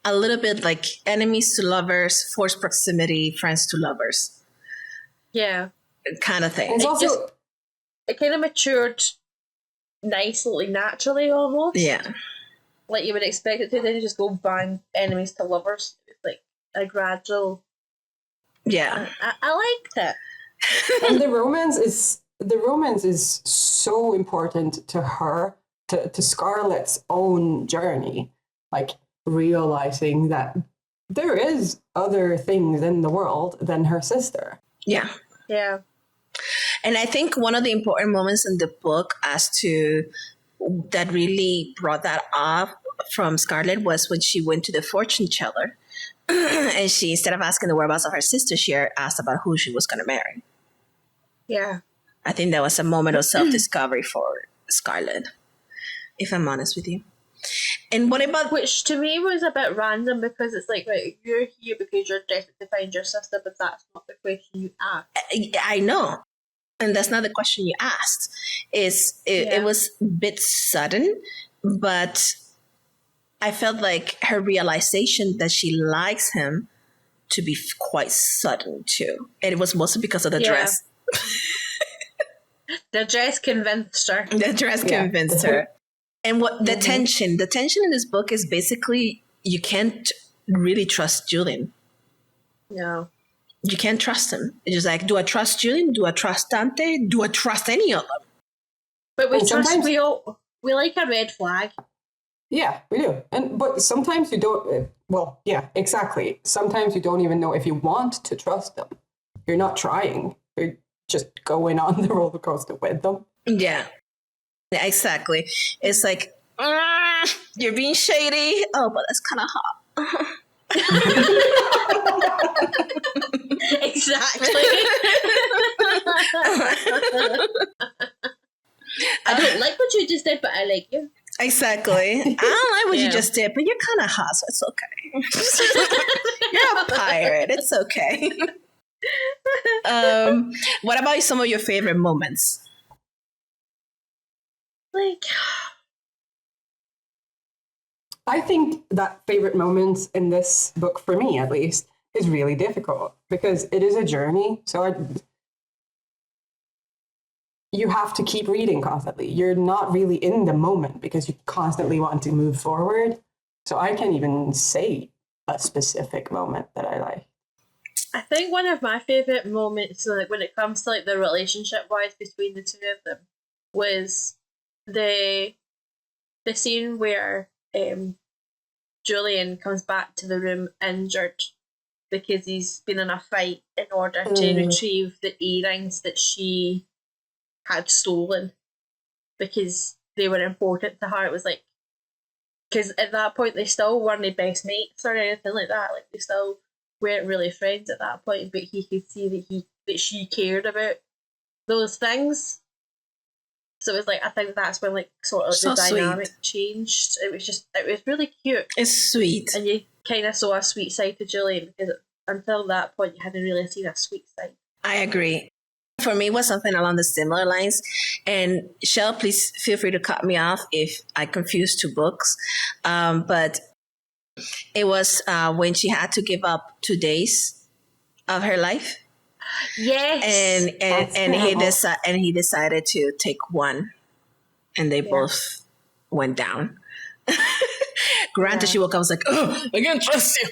a little bit like enemies to lovers, forced proximity, friends to lovers. Yeah. Kind of thing. It's also... It kind of matured nicely, naturally almost. Yeah. Like you would expect it to, then you just go bang enemies to lovers. It's like a gradual... Yeah. I liked it. And the romance is so important to her, to Scarlett's own journey, like realizing that there is other things in the world than her sister. Yeah. Yeah. And I think one of the important moments in the book as to that really brought that up from Scarlett was when she went to the fortune teller, and she, instead of asking the whereabouts of her sister, she asked about who she was going to marry. Yeah. I think that was a moment of self-discovery for Scarlett, if I'm honest with you. And what about... Which to me was a bit random, because it's like, right, you're here because you're desperate to find your sister, but that's not the question you asked. I know. And that's not the question you asked. It was a bit sudden, but I felt like her realization that she likes him to be quite sudden too. And it was mostly because of the dress. The dress convinced her. The dress convinced her. And what the tension in this book is basically, you can't really trust Julian. No. You can't trust him. It's just like, do I trust Julian? Do I trust Dante? Do I trust any of them? But we like a red flag. Yeah, we do. But sometimes you don't, well, yeah, exactly. Sometimes you don't even know if you want to trust them. You're not trying. You're just going on the roller coaster with them. Yeah, exactly. It's like, you're being shady. Oh, but that's kind of hot. Exactly. I don't like what you just did, but I like you. Exactly. I don't like what you just did, but you're kind of hot, so it's okay. You're a pirate. It's okay. What about some of your favorite moments? Like, I think that favorite moments in this book, for me at least, is really difficult because it is a journey. So you have to keep reading constantly. You're not really in the moment because you constantly want to move forward. So I can't even say a specific moment that I like. I think one of my favourite moments, like when it comes to like the relationship wise between the two of them, was the scene where Julian comes back to the room injured because he's been in a fight in order to retrieve the earrings that she had stolen because they were important to her. It was like, because at that point they still weren't best mates or anything like that. Like, they still weren't really friends at that point, but he could see that she cared about those things. So it was like, I think that's when like sort of so the dynamic sweet. Changed. It was really cute. It's sweet. And you kind of saw a sweet side to Julian, because until that point you hadn't really seen a sweet side. I agree. For me, it was something along the similar lines. And Chelle, please feel free to cut me off if I confuse two books. But it was when she had to give up 2 days of her life. Yes. And he decided to take one, and they both went down. Granted, she woke up and was like, "Oh, I can't trust you."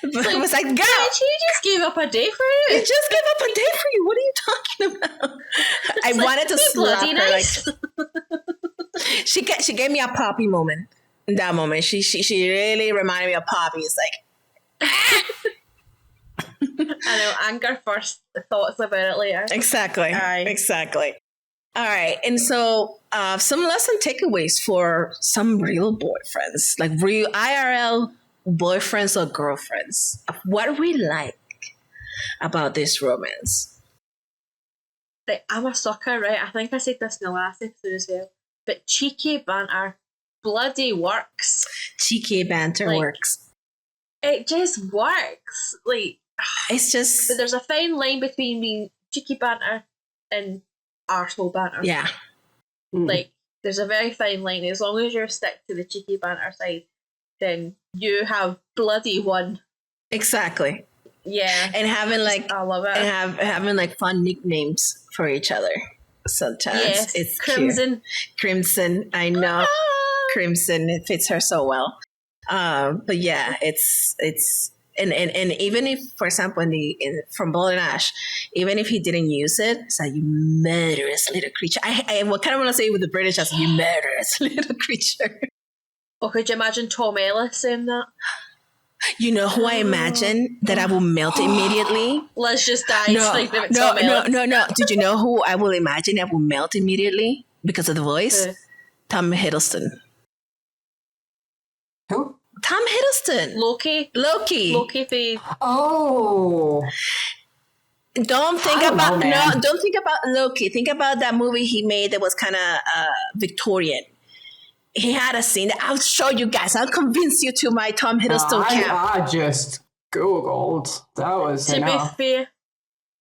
But it was like, "Girl, she just gave up a day for you. I just gave up a day for you. What are you talking about?" I wanted to slap her. Nice. Like, she gave me a Poppy moment. In that moment, she really reminded me of Poppy. It's like, I know, anger first, thoughts about it later. Exactly. Aye. Exactly. All right. And so some lesson takeaways for some real boyfriends, like real IRL boyfriends or girlfriends. What we like about this romance. Like, I'm a sucker, right? I think I said this in the last episode as well. But cheeky banter bloody works. Cheeky banter works. It just works. Like, it's just... But there's a fine line between being cheeky banter and arsehole banter. Yeah. Like, there's a very fine line. As long as you're stick to the cheeky banter side, then you have bloody won. Exactly. Yeah. And having like... I love it. And having like fun nicknames for each other. Sometimes. Yes. It's Crimson. Cute. Crimson. I know. Crimson. It fits her so well. But yeah, it's and even if, for example, from Ball and Ash, even if he didn't use it, it's like, you murderous little creature. I kind of want to say it with the British as you murderous little creature. Or could you imagine Tom Ellis saying that? You know who I imagine that I will melt immediately? Let's just die. No. Did you know who I will imagine I will melt immediately because of the voice? Tom Hiddleston. Who? Tom Hiddleston. Loki. Loki. Oh. Don't think I don't about know, man. don't think about Loki. Think about that movie he made that was kind of Victorian. He had a scene that I'll show you guys. I'll convince you to my Tom Hiddleston camp. I just Googled. That was To enough. be fair,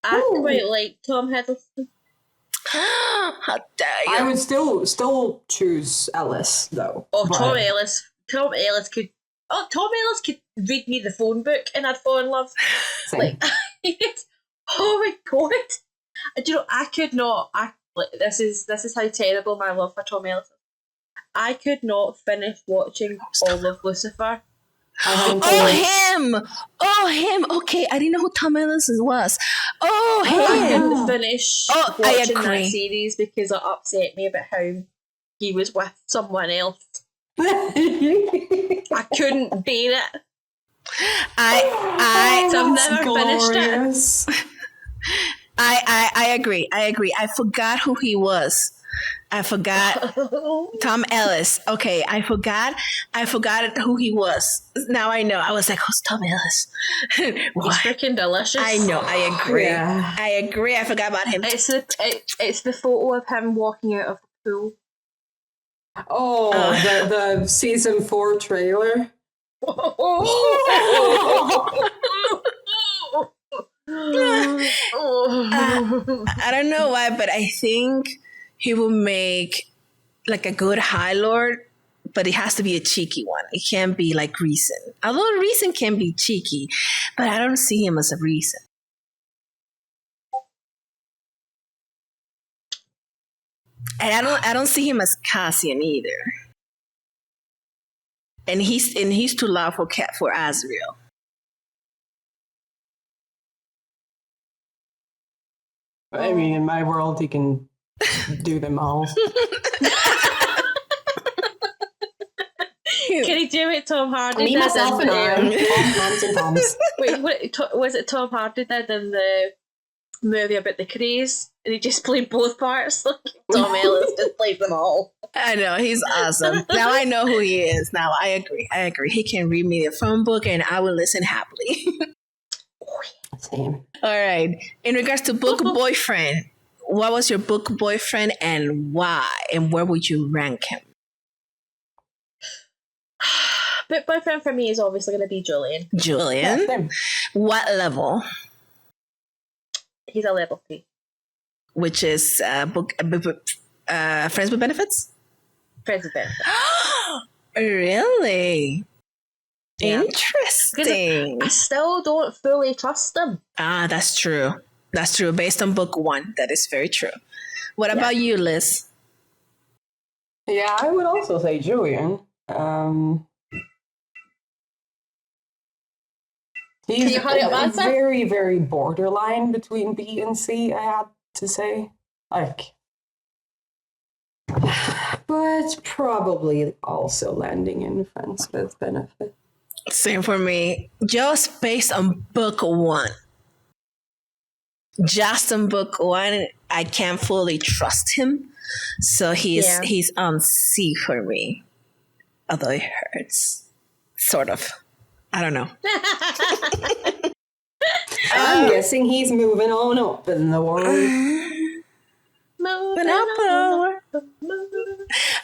I quite like Tom Hiddleston. How dare you? I would still choose Ellis though. Oh, but- Tom Ellis could read me the phone book and I'd fall in love. Same. Like, oh my god! Do you know, I could not. This is how terrible my love for Tom Ellis is. I could not finish watching all of Lucifer. Oh, him. Okay, I didn't know who Tom Ellis was. Oh, I him. couldn't finish I watching that agree. series because it upset me about how he was with someone else. I couldn't bear it. So I've never finished it. I agree. I forgot who he was. I forgot Tom Ellis. Okay, I forgot who he was. Now I know. I was like, who's Tom Ellis? He's freaking delicious. I know. I agree. Yeah. I agree. I forgot about him. It's the photo of him walking out of the pool. Oh, the season 4 trailer. I don't know why, but I think he will make like a good High Lord, but it has to be a cheeky one. It can't be like Reason. Although Reason can be cheeky, but I don't see him as a Reason. And I don't see him as Cassian either. And he's too loud for Azrael. I mean, in my world, he can do them all. Can he do it, Tom Hardy? Me, did myself, in and the- I. Moms and Toms. Wait, was it Tom Hardy did in the movie about the craze? And he just played both parts? Like, Tom Ellis just played them all. I know, he's awesome. Now I know who he is. Now I agree. He can read me the phone book and I will listen happily. Same. All right. In regards to book boyfriend, what was your book boyfriend and why? And where would you rank him? Book boyfriend for me is obviously going to be Julian. Julian? Yeah, same. What level? He's a level 3. Which is Friends with Benefits? Friends with benefits. Really? Yeah. Interesting. I still don't fully trust him. Ah, that's true. That's true. Based on book 1, that is very true. What about you, Liz? Yeah, I would also say Julian. He's you hurry up, answer? very, very borderline between B and C, I had to say. Like, but probably also landing in Friends with Benefit. Same for me. Just based on book 1. Just on book 1, I can't fully trust him. So he's on C for me. Although it hurts. Sort of. I don't know. I'm guessing he's moving on up in the world. Moving All on.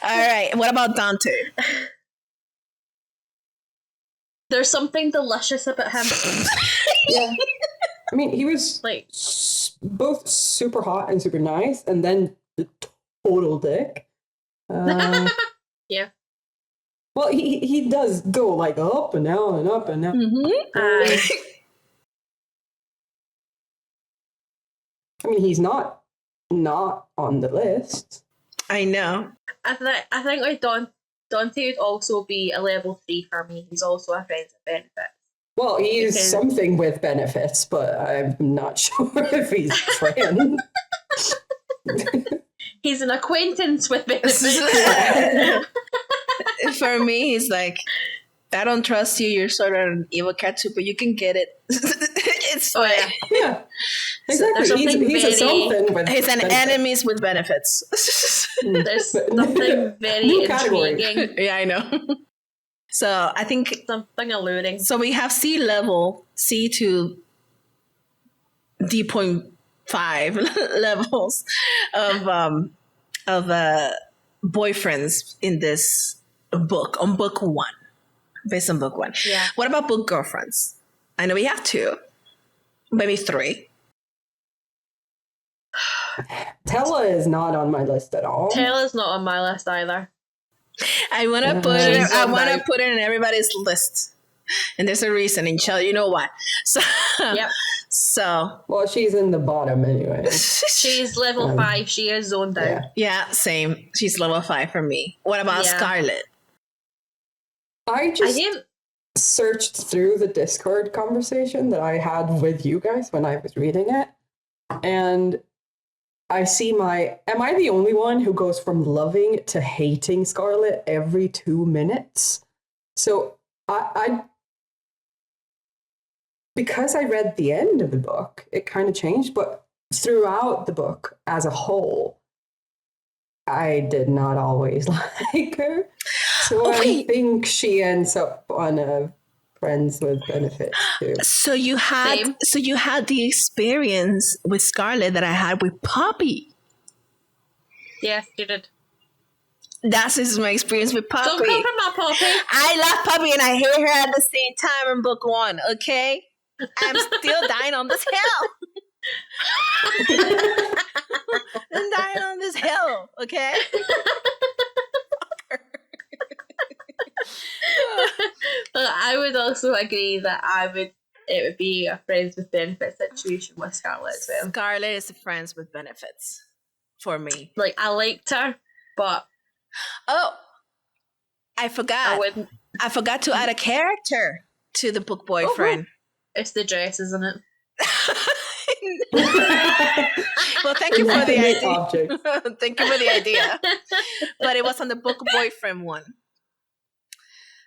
right. What about Dante? There's something delicious about him. Yeah. I mean, he was Like, both super hot and super nice, and then the total dick. yeah. Well, he does go like up and down and up and down. Mm-hmm. I mean, he's not on the list. I know. I think like Dante would also be a level 3 for me. He's also a Friends with Benefits. Well, he's Because- something with benefits, but I'm not sure if he's friend. He's an acquaintance with benefits. For me, he's like I don't trust you. You're sort of an evil cat too, but you can get it. It's Oh, fine. yeah. Yeah, there's exactly. He's a something something with He's an benefits. enemies with benefits. There's something very New category. intriguing, Yeah, I know. So I think something alluring. so. We have C level, C to D.5 levels of boyfriends in this book on book one, based on book one. Yeah. What about book girlfriends? I know we have 2, maybe 3. Tella is not on my list at all. Tella's not on my list either. I want to put She's it. I so want to nice. put it in everybody's list, and there's a reason. In Chelle, you know why? So, Yep. so Well, she's in the bottom anyway. She's level 5. She is zoned out. Yeah. yeah, same. She's level 5 for me. What about Yeah. Scarlet? I I just didn't. searched through the Discord conversation that I had with you guys when I was reading it, and I see am I the only one who goes from loving to hating Scarlet every 2 minutes? So I because I read the end of the book, it kind of changed, but throughout the book as a whole, I did not always like her. So I wait. think she ends up on a friends with benefits too. So you had Same. the experience with Scarlet that I had with Poppy. Yes, you did. That's my experience with Don't Poppy. come from my Poppy. I love Poppy and I hate her at the same time in book 1. Okay, I'm still dying on this hill. I'm dying on this hill. Okay. But I would also agree that it would be a friends with benefits situation with Scarlet as well. Scarlet is friends with benefits for me. Like, I liked her, but Oh, I forgot. I wouldn't. I forgot to add a character to the book boyfriend. It's the dress, isn't it? Well, thank you for the Inanimate idea. object. Thank you for the idea. But it was on the book boyfriend one.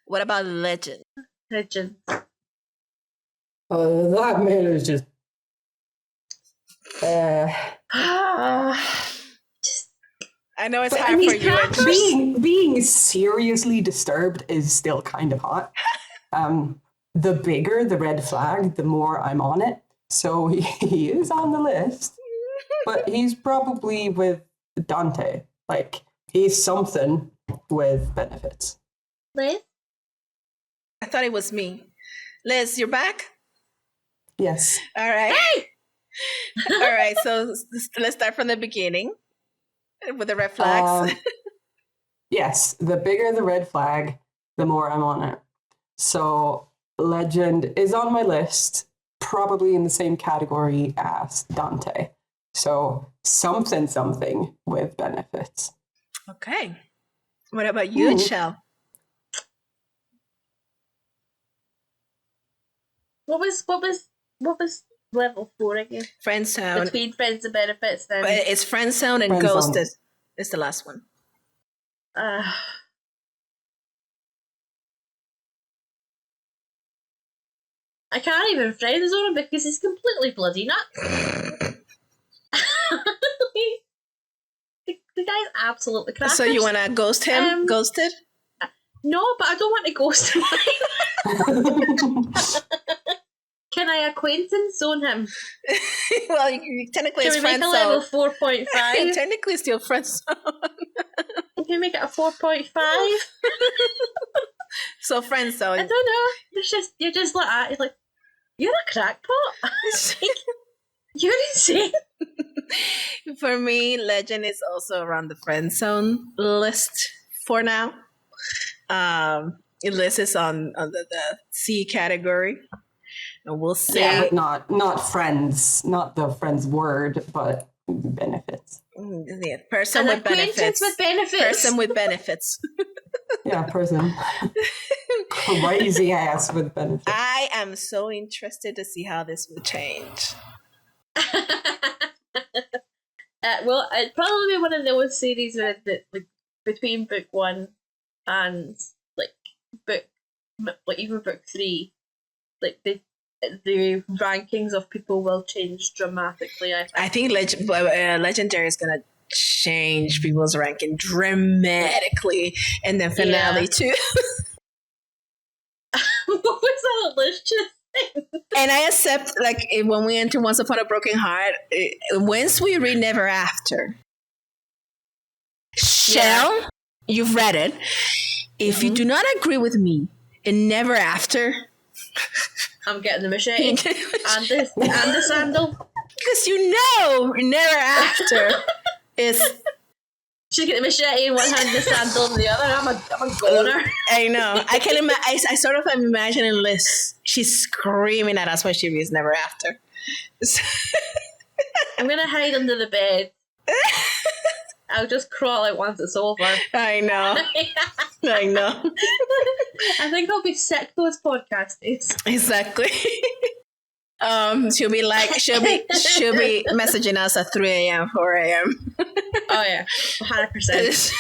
What about Legend? Legend. Oh, that man is just. I know it's But hard for he's you. half- being seriously disturbed is still kind of hot. The bigger the red flag, the more I'm on it. So he is on the list, but he's probably with Dante. Like, he's something with benefits. Liz? I thought it was me. Liz, you're back? Yes. All right. All right. So let's start from the beginning with the red flags. Yes, the bigger the red flag, the more I'm on it. So Legend is on my list, probably in the same category as Dante. So something with benefits. Okay. What about you, Chelle? What was level 4 again? Friend zone. Between friends and benefits then. It's friend zone and Friend zone. ghosted. It's the last one. I can't even friend zone him because he's completely bloody nuts. The guy's absolutely crackers. So you want to ghost him? Ghosted? No, but I don't want to ghost him. Can I acquaintance zone him? Well, you technically Can it's we make friend a level zone. 4.5? Technically still friend zone. Can we make it a 4.5? So friend I zone. don't know. You're just like that. You're like, you're a crackpot. You're insane. For me, Legend is also around the friend zone list for now. Liz is on the C category. And we'll see. Yeah, but not friends, not the friends word, but benefits. Yeah, person An with acquaintance benefits. with benefits. Person with benefits. Yeah, person. Crazy ass with benefits. I am so interested to see how this will change. Well, it'd probably be one of those series where like between book 1 and like book like even book 3, like the rankings of people will change dramatically. I think Legendary is gonna change people's ranking dramatically, and then finale too. What was that list just saying? And I accept, like, when we enter Once Upon a Broken Heart, once we read Never After, Chelle, you've read it. If you do not agree with me in Never After, I'm getting the machete and the sandal. because you know Never After is... She's getting the machete in one hand and the sandal in the other. I'm a goner. I know. I can imagine. I sort of am imagining Liz. She's screaming at us when she reads Never After. I'm gonna hide under the bed. I'll just crawl out once it's over. I know. I know. I think I'll be sick those podcast days. Exactly. She'll be messaging us at 3 a.m., 4 a.m. Oh yeah, 100%.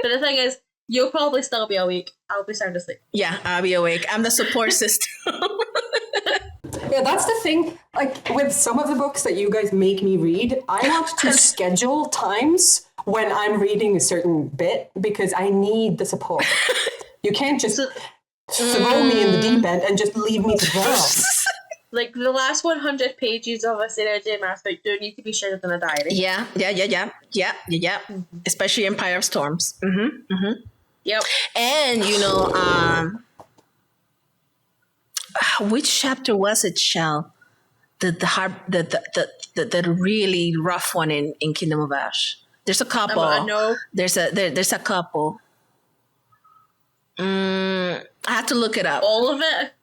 But the thing is, you'll probably still be awake. I'll be sound asleep. Yeah, I'll be awake. I'm the support system. Yeah, that's the thing. Like, with some of the books that you guys make me read, I want to schedule times when I'm reading a certain bit because I need the support. You can't just throw me in the deep end and just leave me to drown. Like, the last 100 pages of a Sarah J. Maas book do need to be scheduled in a diary. Yeah. Mm-hmm. Especially Empire of Storms. Mm-hmm. Mm-hmm. Yep. And, which chapter was it, Chelle? The really rough one in Kingdom of Ash. There's a couple. I know. There's a couple. I have to look it up. All of it?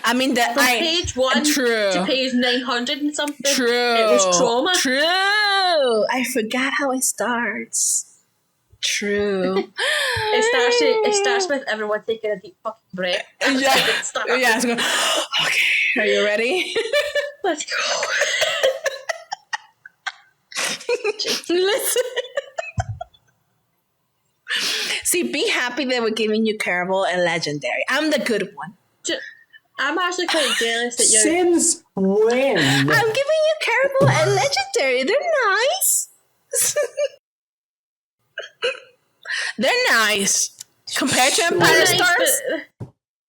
I mean, From page 1 to page 900 and something. True. It was trauma. True. I forgot how it starts. True. It starts with everyone taking a deep fucking breath. Yeah. Okay. Are you ready? Let's go. Listen. See, be happy that we're giving you Caraval and Legendary. I'm the good one. I'm actually quite jealous that you're... Since when? I'm giving you Caraval and Legendary. They're nice. They're nice. Compared to Empire Stars?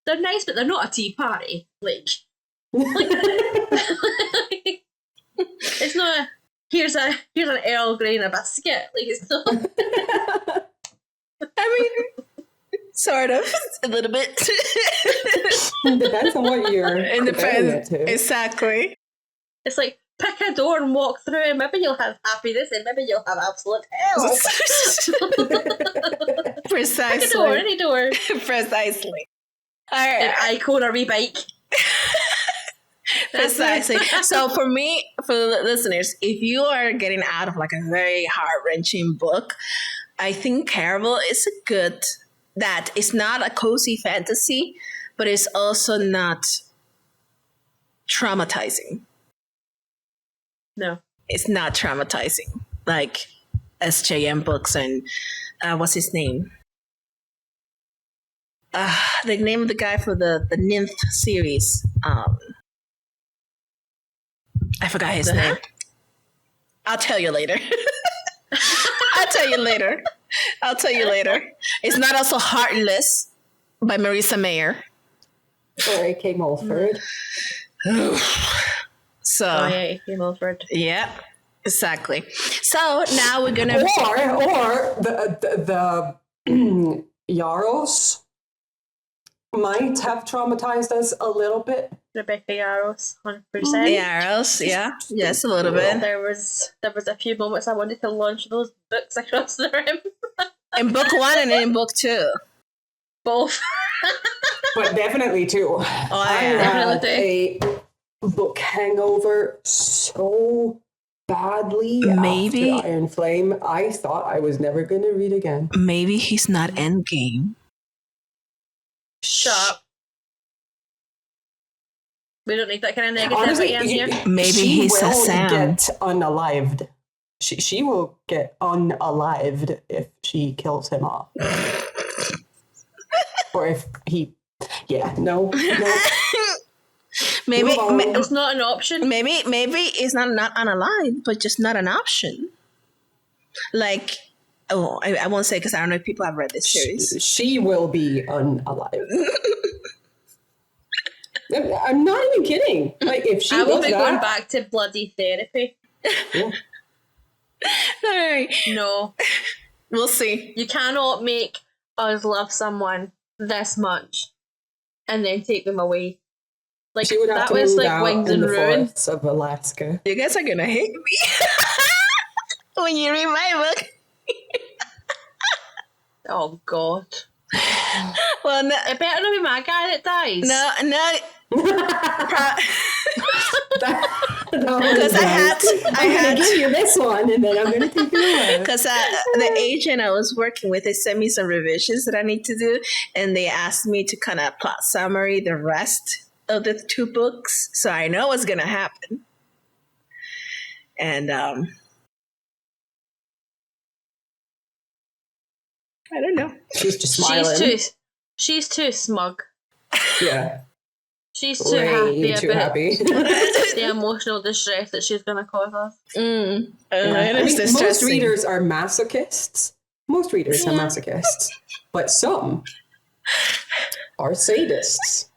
They're nice, but they're not a tea party. Like it's not a... Here's an Earl Grey in a biscuit. Like, it's not... I mean... Sort of, a little bit. It depends on what you're comparing it to. Exactly. It's like, pick a door and walk through it. Maybe you'll have happiness and maybe you'll have absolute hell. Precisely. Pick a door, any door. Precisely. All right. An icon or re-bike. Precisely. So for me, for the listeners, if you are getting out of like a very heart-wrenching book, I think Caraval is a good... that it's not a cozy fantasy, but it's also not traumatizing. No. It's not traumatizing. Like SJM books and what's his name? The name of the guy for the Nymph series. I forgot his name. I'll tell you later. I'll tell you later. It's not also Heartless by Marissa Mayer. Or A.K. Mulford. So, yeah, A.K. Mulford. Yeah, exactly. So now we're gonna... Or the Yaros might have traumatized us a little bit. Rebecca Yaros, 100%. Yaros, yeah. Yes, a little bit. There was a few moments I wanted to launch those books across the room. In book 1 and in book 2. Both. But definitely 2. Oh, I had a book hangover so badly Maybe after Iron Flame. I thought I was never going to read again. Maybe he's not Endgame. Shut up. We don't need that kind of negativity in here. Maybe he's a Sam. Get unalived. She will get unalived if she kills him off. Or if he, no. Maybe It's not an option. maybe it's not unaligned, but just not an option. Like, I won't say because I don't know if people have read this series. She will be unalive. I'm not even kidding. Like, if she I will does be that, going back to bloody therapy. All right, No, we'll see. you cannot make us love someone this much and then take them away. Like, she would have that to was move like out Wings in and the Ruin. forests of Alaska. You guys are gonna hate me when you read my book. Oh, God. Well, no, It better not be my guy that dies. no. Because Because I had to give you this one, and then I'm going to take it away. because the agent I was working with, they sent me some revisions that I need to do, and they asked me to kind of plot summary the rest of the 2 books, so I know what's gonna happen. And I don't know. She's just smiling. She's too smug. Yeah. She's too Way happy too about happy. the emotional distress that she's going to cause us. I mean, most readers are masochists. Most readers are masochists. But some are sadists.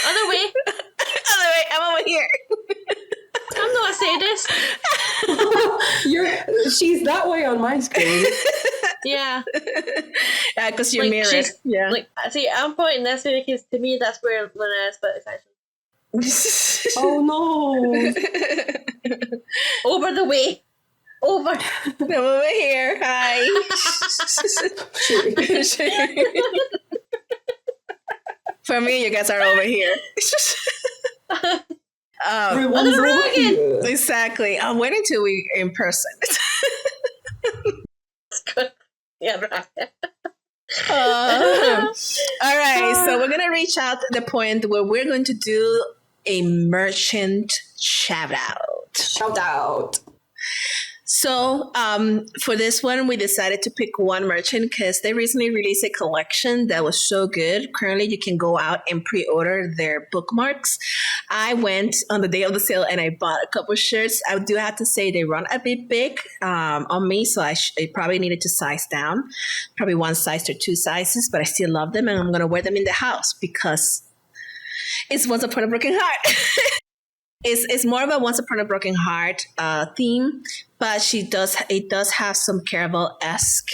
Other way, I'm over here. I'm not a sadist. She's that way on my screen. Yeah. Yeah, because you're Like, mirrored. she's- Yeah. Like, see, I'm pointing this way because to me that's where Luna is, but it's actually Oh no. over the way. Over. I'm over here. Hi. For me, you guys are over here. Everyone's over Rogan. here. Exactly. I'm waiting till we in person. Yeah, right. All right, so we're gonna reach out to the point where we're going to do a merchant shout out. Shout out. So for this one, we decided to pick one merchant because they recently released a collection that was so good. Currently, you can go out and pre-order their bookmarks. I went on the day of the sale and I bought a couple shirts. I do have to say they run a bit big on me, so I probably needed to size down, probably 1 size or 2 sizes, but I still love them and I'm going to wear them in the house because it's Once Upon a Broken Heart. It's more of a Once Upon a Broken Heart theme, but it does have some Caraval-esque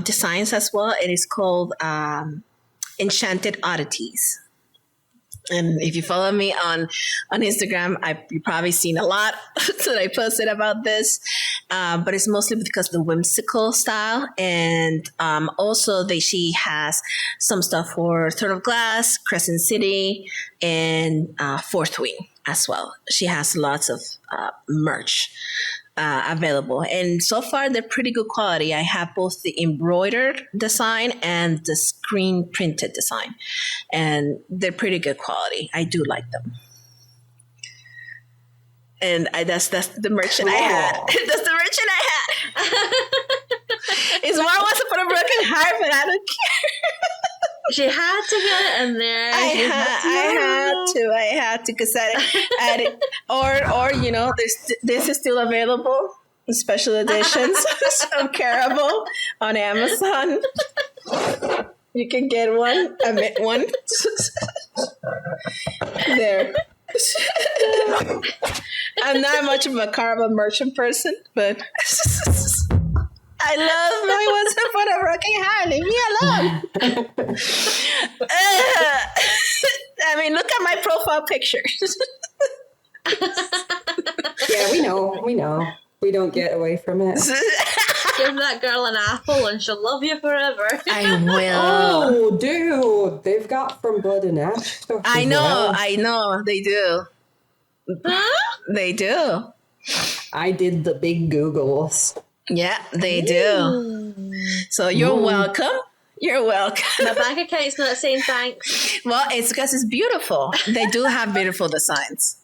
designs as well. It is called Enchanted Oddities. And if you follow me on Instagram, you've probably seen a lot that I posted about this. But it's mostly because of the whimsical style. And also she has some stuff for Throne of Glass, Crescent City, and Fourth Wing as well. She has lots of merch available. And so far, they're pretty good quality. I have both the embroidered design and the screen printed design. And they're pretty good quality. I do like them. And that's the merchant I had. That's the merchant I had. It's more Once Upon a Broken Heart, but I don't care. She had to get it in there. I had to because I or you know this is still available in special editions on Caraval on Amazon. You can get one. I meant one. There. I'm not much of a Caraval merchant person, but I love my Once Upon a Broken Heart. Leave me alone. I mean, look at my profile picture. Yeah, we know. We don't get away from it. Give that girl an apple and she'll love you forever. I will. Oh, dude. They've got From Blood and Ash stuff. I as know. well. I know. They do. Huh? They do. I did the big Googles. Yeah, they do. So you're welcome. You're welcome. My bank account's not saying thanks. Well, it's because it's beautiful. They do have beautiful designs.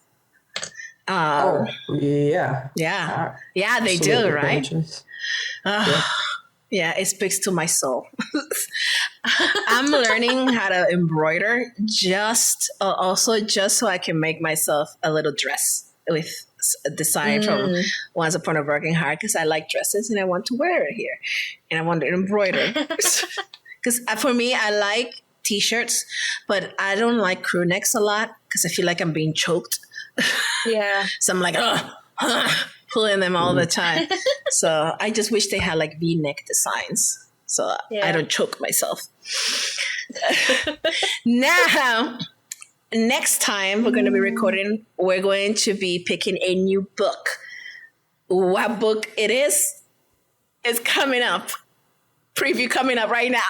Oh, yeah. Yeah. Yeah, they do, Absolutely right? gorgeous. Yeah, it speaks to my soul. I'm learning how to embroider just so I can make myself a little dress with a design from Once Upon a Working Heart, because I like dresses and I want to wear it here and I want to embroider. Because for me, I like t-shirts, but I don't like crew necks a lot because I feel like I'm being choked. Yeah. So I'm like, pulling them all the time. So I just wish they had like V-neck designs so I don't choke myself. Now, next time we're going to be recording, we're going to be picking a new book. What book it is coming up. Preview coming up right now.